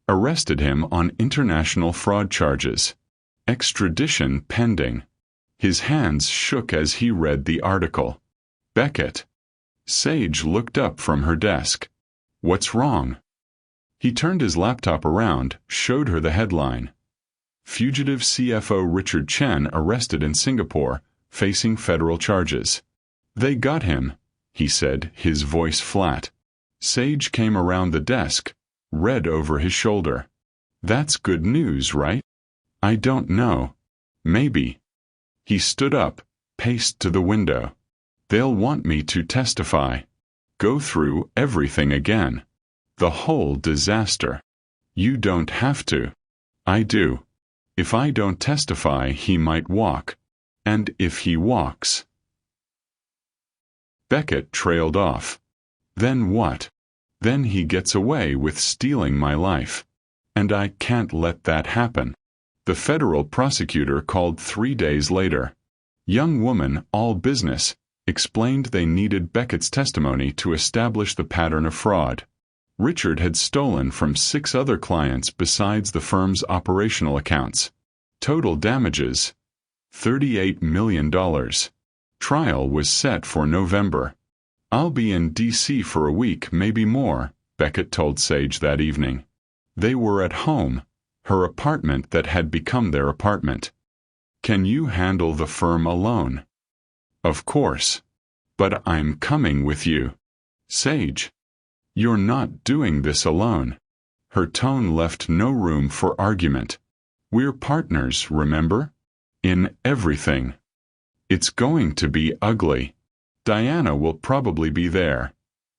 Arrested him on international fraud charges. Extradition pending. His hands shook as he read the article. "Beckett." Sage looked up from her desk. "What's wrong?" He turned his laptop around, showed her the headline. "Fugitive CFO Richard Chen arrested in Singapore, facing federal charges." "They got him," he said, his voice flat. Sage came around the desk, read over his shoulder. "That's good news, right?" "I don't know. Maybe." He stood up, paced to the window. "They'll want me to testify. Go through everything again. The whole disaster. You don't have to." "I do. If I don't testify, he might walk. And if he walks—" Beckett trailed off. "Then what? Then he gets away with stealing my life. And I can't let that happen." The federal prosecutor called 3 days later. Young woman, all business, explained they needed Beckett's testimony to establish the pattern of fraud. Richard had stolen from 6 other clients besides the firm's operational accounts. Total damages, $38 million. Trial was set for November. "I'll be in D.C. for a week, maybe more," Beckett told Sage that evening. They were at home, her apartment that had become their apartment. "Can you handle the firm alone?" "Of course. But I'm coming with you." "Sage, you're not doing this alone." Her tone left no room for argument. "We're partners, remember? In everything. It's going to be ugly. Diana will probably be there.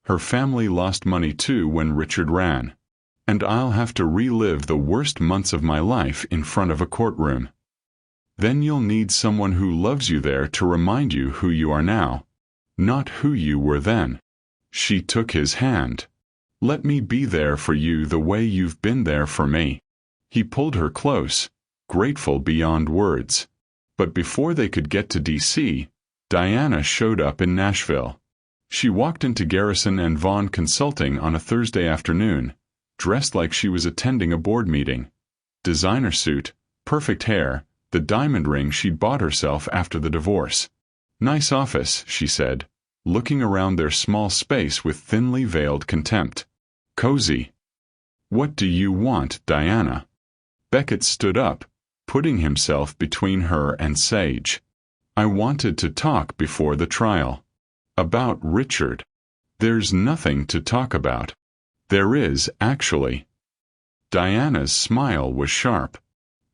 Her family lost money too when Richard ran. And I'll have to relive the worst months of my life in front of a courtroom. Then you'll need someone who loves you there to remind you who you are now, not who you were then." She took his hand. "Let me be there for you the way you've been there for me." He pulled her close, grateful beyond words. But before they could get to D.C., Diana showed up in Nashville. She walked into Garrison and Vaughn Consulting on a Thursday afternoon, dressed like she was attending a board meeting. Designer suit, perfect hair, the diamond ring she'd bought herself after the divorce. "Nice office," she said, looking around their small space with thinly veiled contempt. "Cozy." "What do you want, Diana?" Beckett stood up, putting himself between her and Sage. "I wanted to talk before the trial. About Richard." "There's nothing to talk about." "There is, actually." Diana's smile was sharp.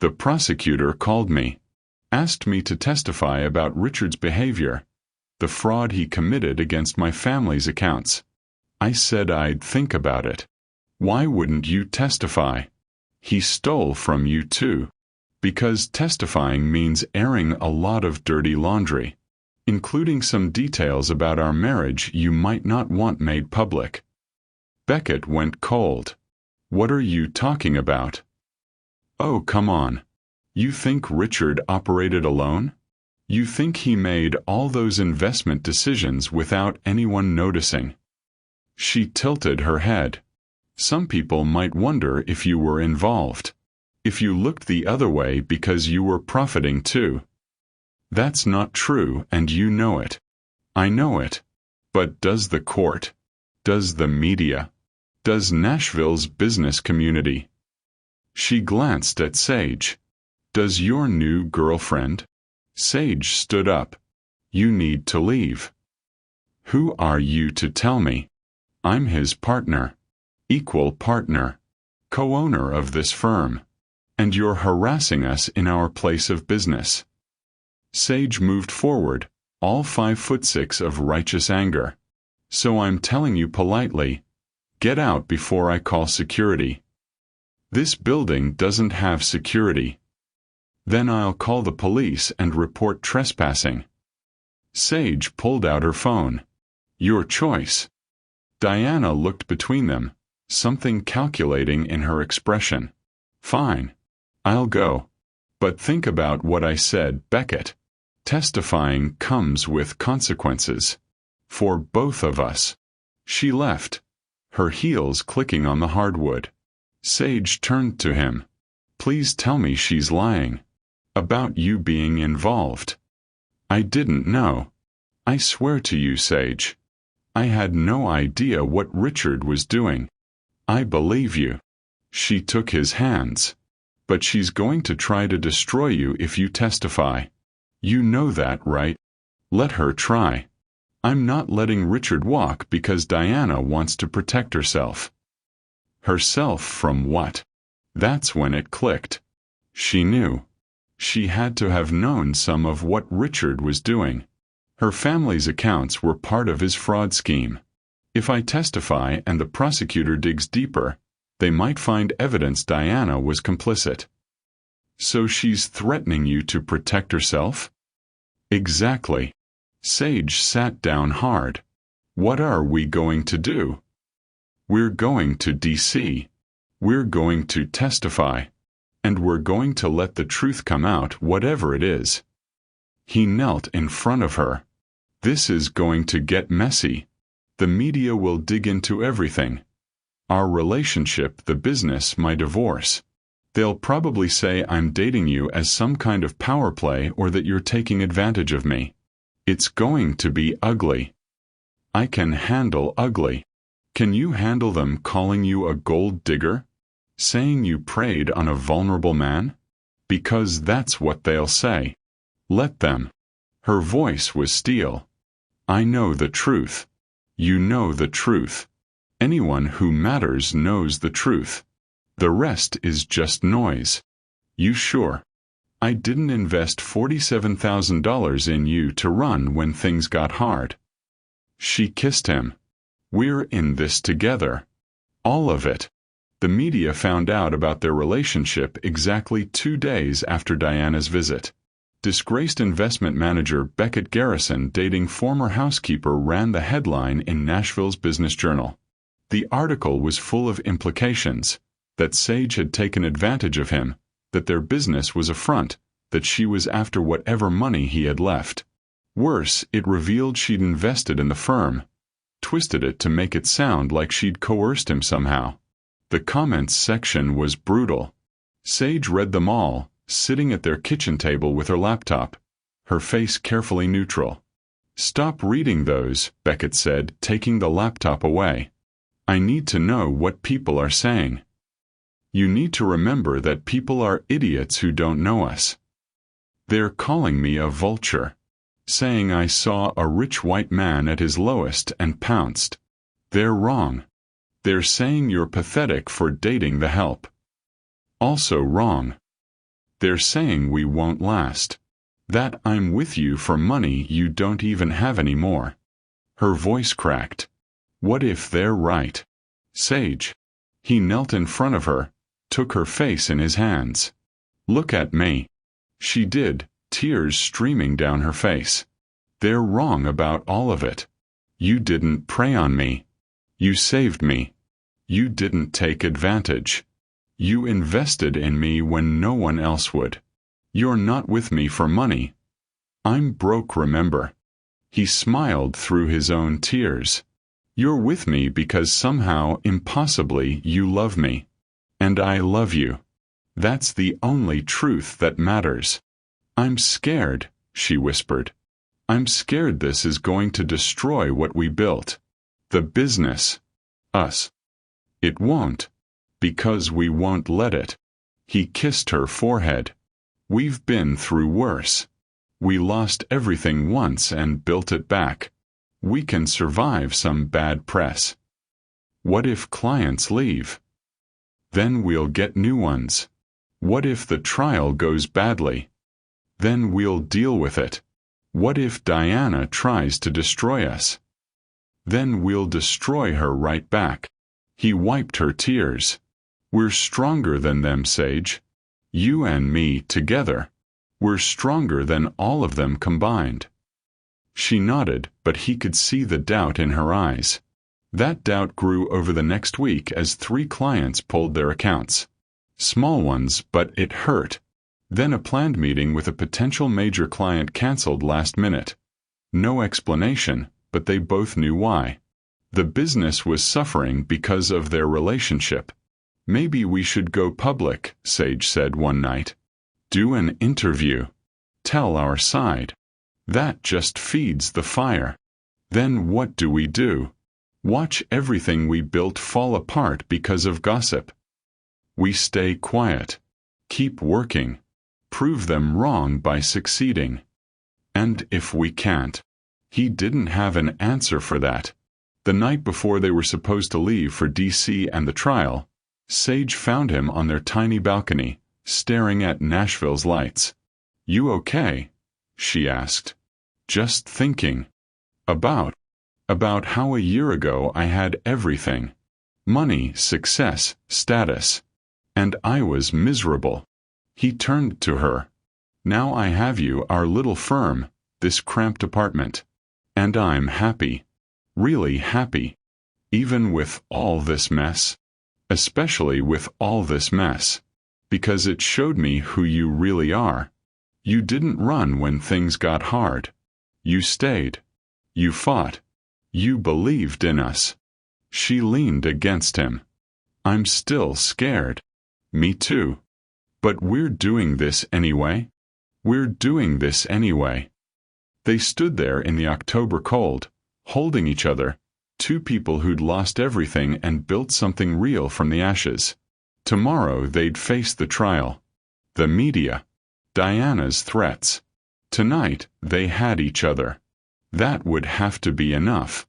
"The prosecutor called me. Asked me to testify about Richard's behavior, the fraud he committed against my family's accounts. I said I'd think about it." "Why wouldn't you testify?" "He stole from you too." "Because testifying means airing a lot of dirty laundry, including some details about our marriage you might not want made public." Beckett went cold. "What are you talking about?" "Oh, come on. You think Richard operated alone? You think he made all those investment decisions without anyone noticing?" She tilted her head. "Some people might wonder if you were involved. If you looked the other way because you were profiting too. That's not true, and you know it." "I know it. But does the court? Does the media? Does Nashville's business community?" She glanced at Sage. "Does your new girlfriend?" Sage stood up. "You need to leave." "Who are you to tell me? I'm his partner. Equal partner. Co-owner of this firm. And you're harassing us in our place of business." Sage moved forward, all 5'6" of righteous anger. "So I'm telling you politely, get out before I call security." "This building doesn't have security." "Then I'll call the police and report trespassing." Sage pulled out her phone. "Your choice." Diana looked between them, something calculating in her expression. "Fine. I'll go. But think about what I said, Beckett. Testifying comes with consequences. For both of us." She left, her heels clicking on the hardwood. Sage turned to him. "Please tell me she's lying. About you being involved." "I didn't know. I swear to you, Sage. I had no idea what Richard was doing." "I believe you." She took his hands. "But she's going to try to destroy you if you testify. You know that, right? Let her try. I'm not letting Richard walk because Diana wants to protect herself." Herself from what? That's when it clicked. She knew. She had to have known some of what Richard was doing. Her family's accounts were part of his fraud scheme. If I testify and the prosecutor digs deeper, they might find evidence Diana was complicit. "So she's threatening you to protect herself?" "Exactly." Sage sat down hard. "What are we going to do?" "We're going to D.C. We're going to testify. And we're going to let the truth come out, whatever it is." He knelt in front of her. "This is going to get messy. The media will dig into everything. Our relationship, the business, my divorce. They'll probably say I'm dating you as some kind of power play or that you're taking advantage of me. It's going to be ugly." "I can handle ugly. Can you handle them calling you a gold digger? Saying you preyed on a vulnerable man? Because that's what they'll say. Let them." Her voice was steel. "I know the truth. You know the truth. Anyone who matters knows the truth. The rest is just noise. You sure? I didn't invest $47,000 in you to run when things got hard. She kissed him. We're in this together. All of it. The media found out about their relationship exactly 2 days after Diana's visit. Disgraced investment manager Beckett Garrison dating former housekeeper ran the headline in Nashville's Business Journal. The article was full of implications, that Sage had taken advantage of him, that their business was a front, that she was after whatever money he had left. Worse, it revealed she'd invested in the firm, twisted it to make it sound like she'd coerced him somehow. The comments section was brutal. Sage read them all, sitting at their kitchen table with her laptop, her face carefully neutral. Stop reading those, Beckett said, taking the laptop away. I need to know what people are saying. You need to remember that people are idiots who don't know us. They're calling me a vulture, saying I saw a rich white man at his lowest and pounced. They're wrong. They're saying you're pathetic for dating the help. Also wrong. They're saying we won't last. That I'm with you for money you don't even have anymore. Her voice cracked. What if they're right? Sage. He knelt in front of her, took her face in his hands. Look at me. She did, tears streaming down her face. They're wrong about all of it. You didn't prey on me. You saved me. You didn't take advantage. You invested in me when no one else would. You're not with me for money. I'm broke, remember. He smiled through his own tears. You're with me because somehow, impossibly, you love me. And I love you. That's the only truth that matters. I'm scared, she whispered. I'm scared this is going to destroy what we built. The business. Us. It won't. Because we won't let it. He kissed her forehead. We've been through worse. We lost everything once and built it back. We can survive some bad press. What if clients leave? Then we'll get new ones. What if the trial goes badly? Then we'll deal with it. What if Diana tries to destroy us? Then we'll destroy her right back. He wiped her tears. We're stronger than them, Sage. You and me together. We're stronger than all of them combined. She nodded, but he could see the doubt in her eyes. That doubt grew over the next week as 3 clients pulled their accounts. Small ones, but it hurt. Then a planned meeting with a potential major client canceled last minute. No explanation, but they both knew why. The business was suffering because of their relationship. Maybe we should go public, Sage said one night. Do an interview. Tell our side. That just feeds the fire. Then what do we do? Watch everything we built fall apart because of gossip. We stay quiet. Keep working. Prove them wrong by succeeding. And if we can't? He didn't have an answer for that. The night before they were supposed to leave for D.C. and the trial, Sage found him on their tiny balcony, staring at Nashville's lights. You okay? She asked. Just thinking. About how a year ago I had everything. Money, success, status. And I was miserable. He turned to her. Now I have you, our little firm, this cramped apartment. And I'm happy. Really happy. Even with all this mess. Especially with all this mess. Because it showed me who you really are. You didn't run when things got hard. You stayed. You fought. You believed in us. She leaned against him. I'm still scared. Me too. But we're doing this anyway. We're doing this anyway. They stood there in the October cold, holding each other, 2 people who'd lost everything and built something real from the ashes. Tomorrow they'd face the trial. The media. Diana's threats. Tonight they had each other. That would have to be enough.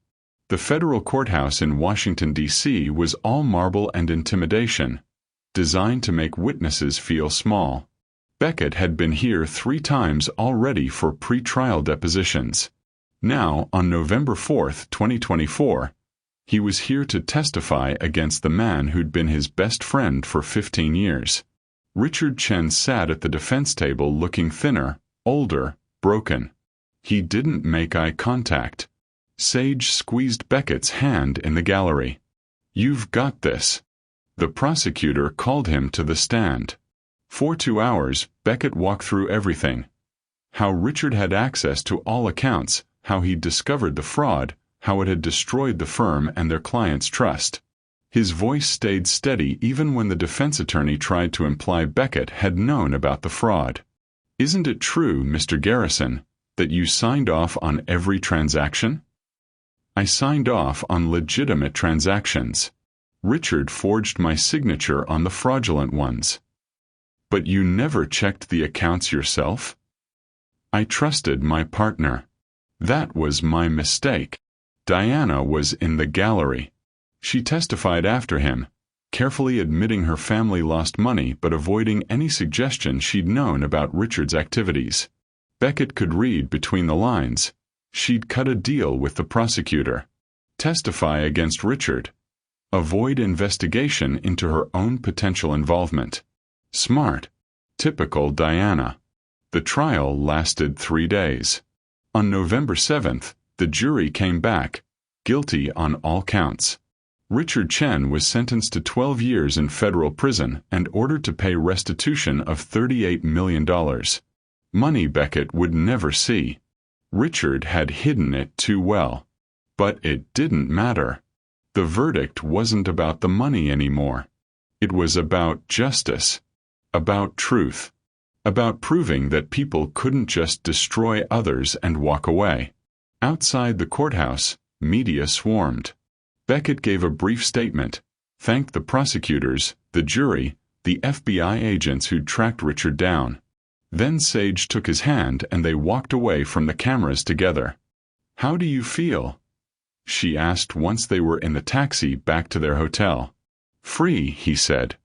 The federal courthouse in Washington, D.C. was all marble and intimidation. designed to make witnesses feel small. Beckett had been here 3 times already for pre-trial depositions. Now, on November 4, 2024, he was here to testify against the man who'd been his best friend for 15 years. Richard Chen sat at the defense table looking thinner, older, broken. He didn't make eye contact. Sage squeezed Beckett's hand in the gallery. "You've got this." The prosecutor called him to the stand. For 2 hours, Beckett walked through everything. How Richard had access to all accounts, how he'd discovered the fraud, how it had destroyed the firm and their clients' trust. His voice stayed steady even when the defense attorney tried to imply Beckett had known about the fraud. "Isn't it true, Mr. Garrison, that you signed off on every transaction?" "I signed off on legitimate transactions. Richard forged my signature on the fraudulent ones." "But you never checked the accounts yourself?" "I trusted my partner. That was my mistake." Diana was in the gallery. She testified after him, carefully admitting her family lost money but avoiding any suggestion she'd known about Richard's activities. Beckett could read between the lines. She'd cut a deal with the prosecutor. Testify against Richard. Avoid investigation into her own potential involvement. Smart. Typical Diana. The trial lasted 3 days. On November 7th, the jury came back, guilty on all counts. Richard Chen was sentenced to 12 years in federal prison and ordered to pay restitution of $38 million. Money Beckett would never see. Richard had hidden it too well. But it didn't matter. The verdict wasn't about the money anymore. It was about justice. About truth. About proving that people couldn't just destroy others and walk away. Outside the courthouse, media swarmed. Beckett gave a brief statement, thanked the prosecutors, the jury, the FBI agents who'd tracked Richard down. Then Sage took his hand and they walked away from the cameras together. "How do you feel?" she asked once they were in the taxi back to their hotel. "Free," he said.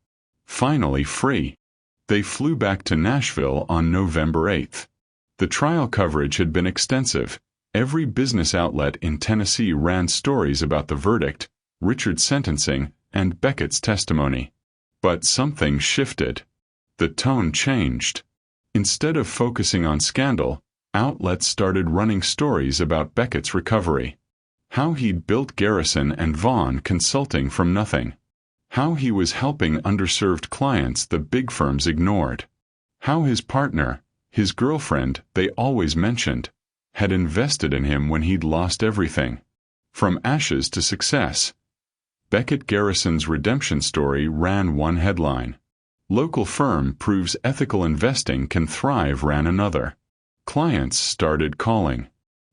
"Finally free." They flew back to Nashville on November 8th. The trial coverage had been extensive. Every business outlet in Tennessee ran stories about the verdict, Richard's sentencing, and Beckett's testimony. But something shifted. The tone changed. Instead of focusing on scandal, outlets started running stories about Beckett's recovery. How he'd built Garrison and Vaughn Consulting from nothing. How he was helping underserved clients the big firms ignored. How his partner, his girlfriend they always mentioned, had invested in him when he'd lost everything. From ashes to success. Beckett Garrison's redemption story ran one headline. Local firm proves ethical investing can thrive ran another. Clients started calling.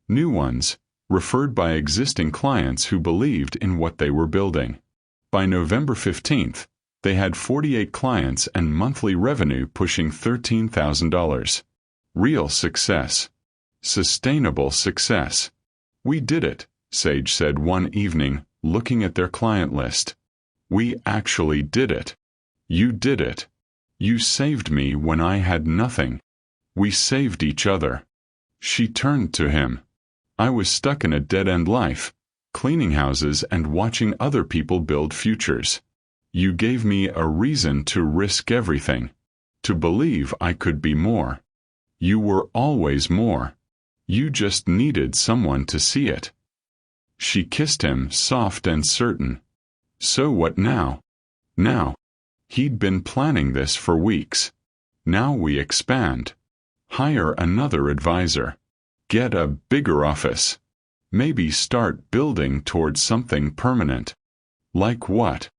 New ones, referred by existing clients who believed in what they were building. By November 15th, they had 48 clients and monthly revenue pushing $13,000. Real success. Sustainable success. "We did it," Sage said one evening, looking at their client list. "We actually did it. You did it. You saved me when I had nothing. We saved each other." She turned to him. "I was stuck in a dead-end life, cleaning houses and watching other people build futures. You gave me a reason to risk everything, to believe I could be more. You were always more. You just needed someone to see it." She kissed him, soft and certain. "So what now?" Now. He'd been planning this for weeks. Now we expand. Hire another advisor. Get a bigger office. Maybe start building towards something permanent. Like what?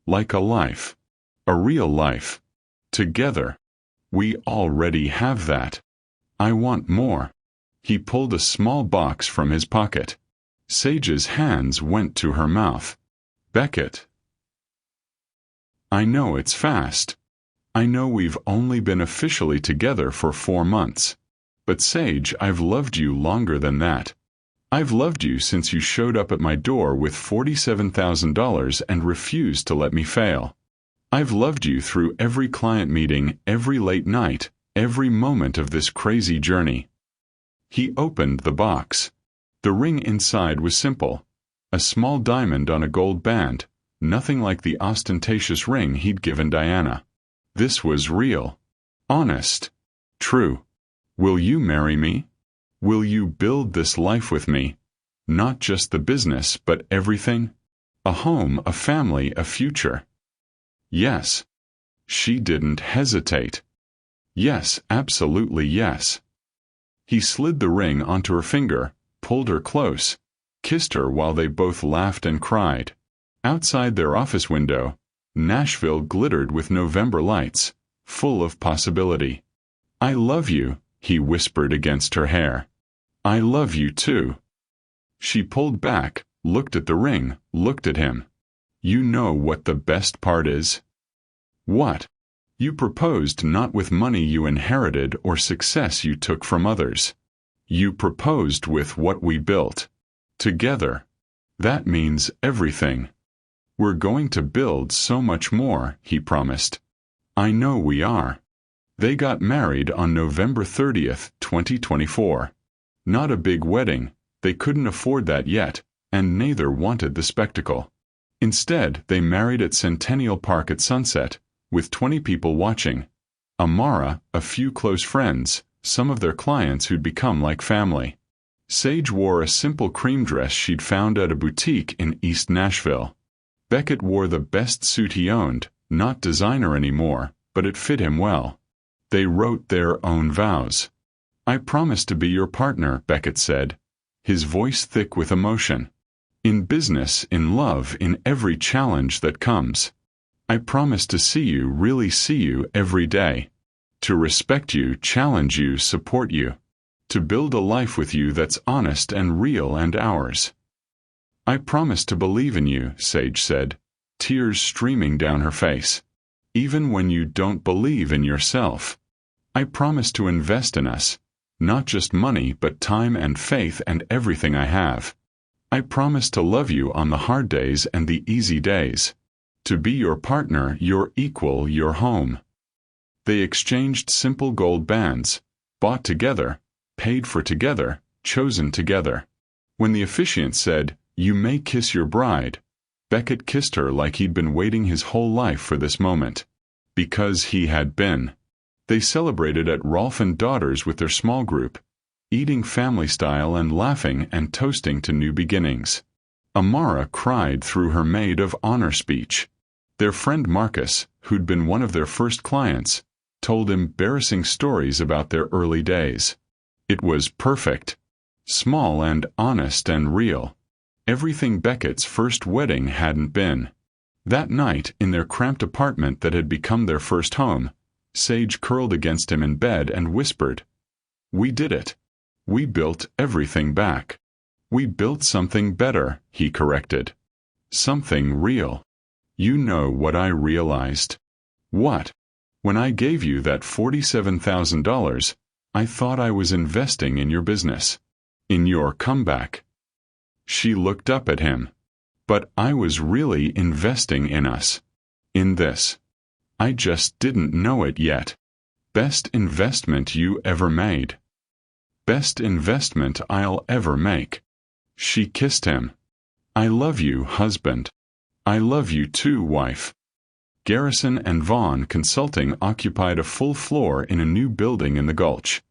Like a life. A real life. Together. We already have that. I want more. He pulled a small box from his pocket. Sage's hands went to her mouth. "Beckett. I know it's fast. I know we've only been officially together for 4 months. But Sage, I've loved you longer than that. I've loved you since you showed up at my door with $47,000 and refused to let me fail. I've loved you through every client meeting, every late night, every moment of this crazy journey." He opened the box. The ring inside was simple. A small diamond on a gold band, nothing like the ostentatious ring he'd given Diana. This was real. Honest. True. "Will you marry me? Will you build this life with me? Not just the business, but everything? A home, a family, a future." Yes. She didn't hesitate. Yes, absolutely yes. He slid the ring onto her finger, pulled her close, kissed her while they both laughed and cried. Outside their office window, Nashville glittered with November lights, full of possibility. "I love you," he whispered against her hair. "I love you too." She pulled back, looked at the ring, looked at him. "You know what the best part is?" "What?" "You proposed not with money you inherited or success you took from others. You proposed with what we built. Together. That means everything. We're going to build so much more," he promised. "I know we are." They got married on November 30th, 2024. Not a big wedding, they couldn't afford that yet, and neither wanted the spectacle. Instead, they married at Centennial Park at sunset, with 20 people watching. Amara, a few close friends, some of their clients who'd become like family. Sage wore a simple cream dress she'd found at a boutique in East Nashville. Beckett wore the best suit he owned, not designer anymore, but it fit him well. They wrote their own vows. "I promise to be your partner," Beckett said, his voice thick with emotion. "In business, in love, in every challenge that comes. I promise to see you, really see you, every day. To respect you, challenge you, support you. To build a life with you that's honest and real and ours." "I promise to believe in you," Sage said, tears streaming down her face. "Even when you don't believe in yourself. I promise to invest in us, not just money but time and faith and everything I have. I promise to love you on the hard days and the easy days. To be your partner, your equal, your home." They exchanged simple gold bands, bought together, paid for together, chosen together. When the officiant said, "You may kiss your bride," Beckett kissed her like he'd been waiting his whole life for this moment. Because he had been. They celebrated at Rolf and Daughter's with their small group, eating family style and laughing and toasting to new beginnings. Amara cried through her maid of honor speech. Their friend Marcus, who'd been one of their first clients, told embarrassing stories about their early days. It was perfect. Small and honest and real. Everything Beckett's first wedding hadn't been. That night, in their cramped apartment that had become their first home, Sage curled against him in bed and whispered, "We did it. We built everything back. We built something better," he corrected. "Something real. You know what I realized." "What?" "When I gave you that $47,000, I thought I was investing in your business. In your comeback." She looked up at him. "But I was really investing in us. In this. I just didn't know it yet. Best investment you ever made. Best investment I'll ever make." She kissed him. "I love you, husband. I love you too, wife." Garrison and Vaughn Consulting occupied a full floor in a new building in the Gulch.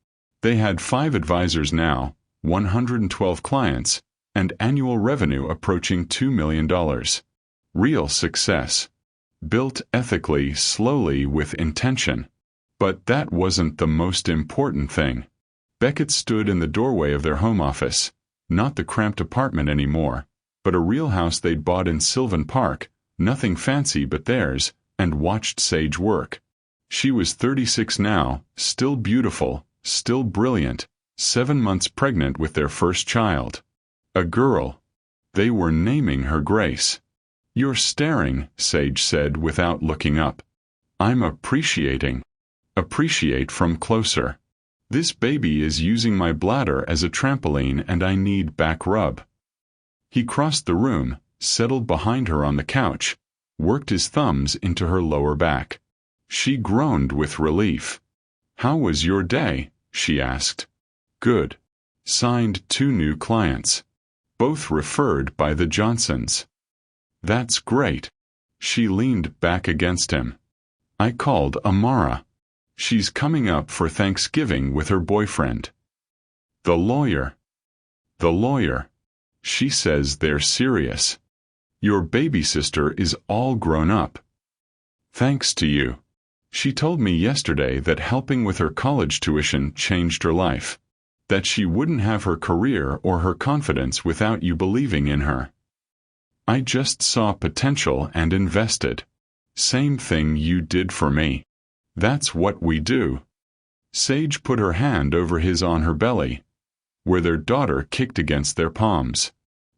They had 5 advisors now, 112 clients, and annual revenue approaching $2 million. Real success. Built ethically, slowly, with intention. But that wasn't the most important thing. Beckett stood in the doorway of their home office, not the cramped apartment anymore, but a real house they'd bought in Sylvan Park, nothing fancy but theirs, and watched Sage work. She was 36 now, still beautiful, still brilliant, 7 months pregnant with their first child. A girl. They were naming her Grace. "You're staring," Sage said without looking up. "I'm appreciating. Appreciate from closer. This baby is using my bladder as a trampoline and I need back rub." He crossed the room, settled behind her on the couch, worked his thumbs into her lower back. She groaned with relief. "How was your day?" she asked. "Good. Signed 2 new clients. Both referred by the Johnsons." "That's great." She leaned back against him. "I called Amara. She's coming up for Thanksgiving with her boyfriend." "The lawyer." "The lawyer. She says they're serious. Your baby sister is all grown up." "Thanks to you. She told me yesterday that helping with her college tuition changed her life. That she wouldn't have her career or her confidence without you believing in her. I just saw potential and invested. Same thing you did for me. That's what we do." Sage put her hand over his on her belly, where their daughter kicked against their palms.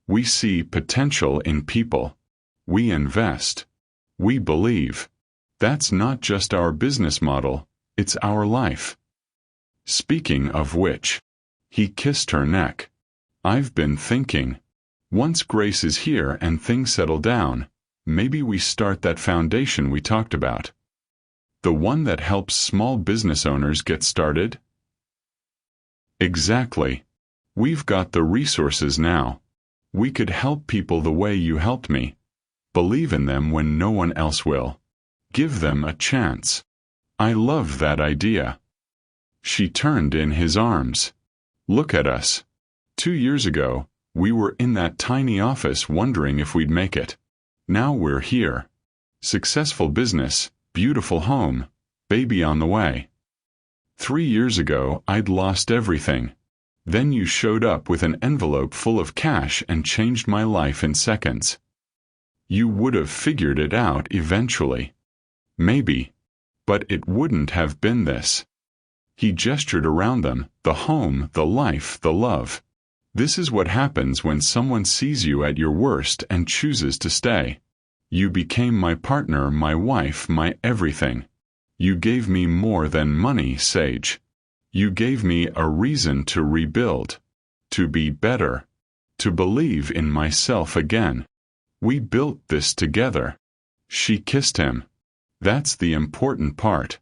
"We see potential in people. We invest. We believe. That's not just our business model, it's our life." "Speaking of which," he kissed her neck. "I've been thinking. Once Grace is here and things settle down, maybe we start that foundation we talked about. The one that helps small business owners get started?" "Exactly. We've got the resources now. We could help people the way you helped me. Believe in them when no one else will. Give them a chance. I love that idea." She turned in his arms. "Look at us. 2 years ago, we were in that tiny office wondering if we'd make it. Now we're here. Successful business, beautiful home, baby on the way. 3 years ago, I'd lost everything. Then you showed up with an envelope full of cash and changed my life in seconds. You would have figured it out eventually. Maybe. But it wouldn't have been this." He gestured around them, the home, the life, the love. "This is what happens when someone sees you at your worst and chooses to stay. You became my partner, my wife, my everything. You gave me more than money, Sage. You gave me a reason to rebuild, to be better, to believe in myself again. We built this together." She kissed him. "That's the important part.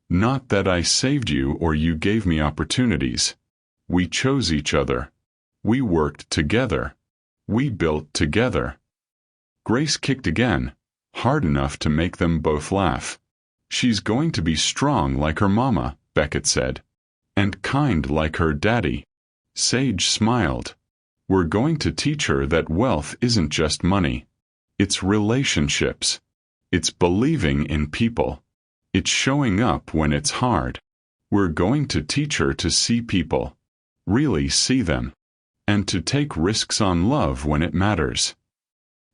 Not that I saved you or you gave me opportunities. We chose each other. We worked together. We built together." Grace kicked again, hard enough to make them both laugh. "She's going to be strong like her mama," Beckett said. "And kind like her daddy." Sage smiled. "We're going to teach her that wealth isn't just money. It's relationships. It's believing in people. It's showing up when it's hard. We're going to teach her to see people. Really see them. And to take risks on love when it matters."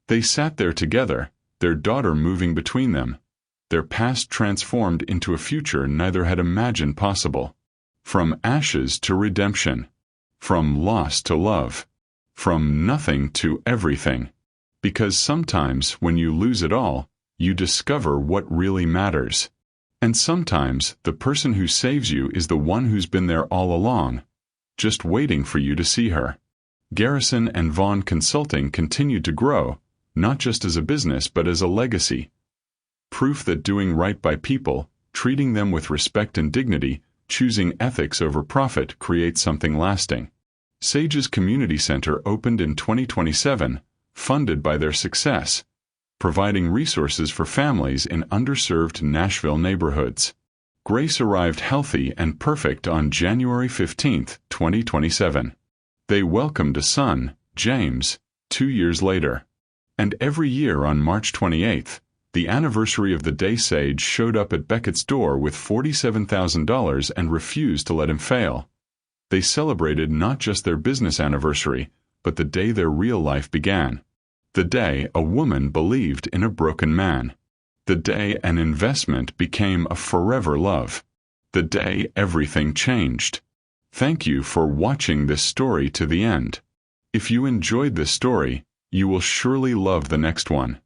They sat there together, their daughter moving between them, their past transformed into a future neither had imagined possible. From ashes to redemption. From loss to love. From nothing to everything. Because sometimes when you lose it all, you discover what really matters. And sometimes the person who saves you is the one who's been there all along, just waiting for you to see her. Garrison and Vaughn Consulting continued to grow, not just as a business but as a legacy. Proof that doing right by people, treating them with respect and dignity, choosing ethics over profit creates something lasting. Sage's Community Center opened in 2027, funded by their success, providing resources for families in underserved Nashville neighborhoods. Grace arrived healthy and perfect on January 15, 2027. They welcomed a son, James, 2 years later. And every year on March 28th, the anniversary of the day Sage showed up at Beckett's door with $47,000 and refused to let him fail. They celebrated not just their business anniversary, but the day their real life began. The day a woman believed in a broken man. The day an investment became a forever love. The day everything changed. Thank you for watching this story to the end. If you enjoyed this story, you will surely love the next one.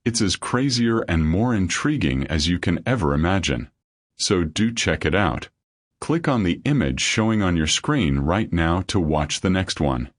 It's as crazier and more intriguing as you can ever imagine. So do check it out. Click on the image showing on your screen right now to watch the next one.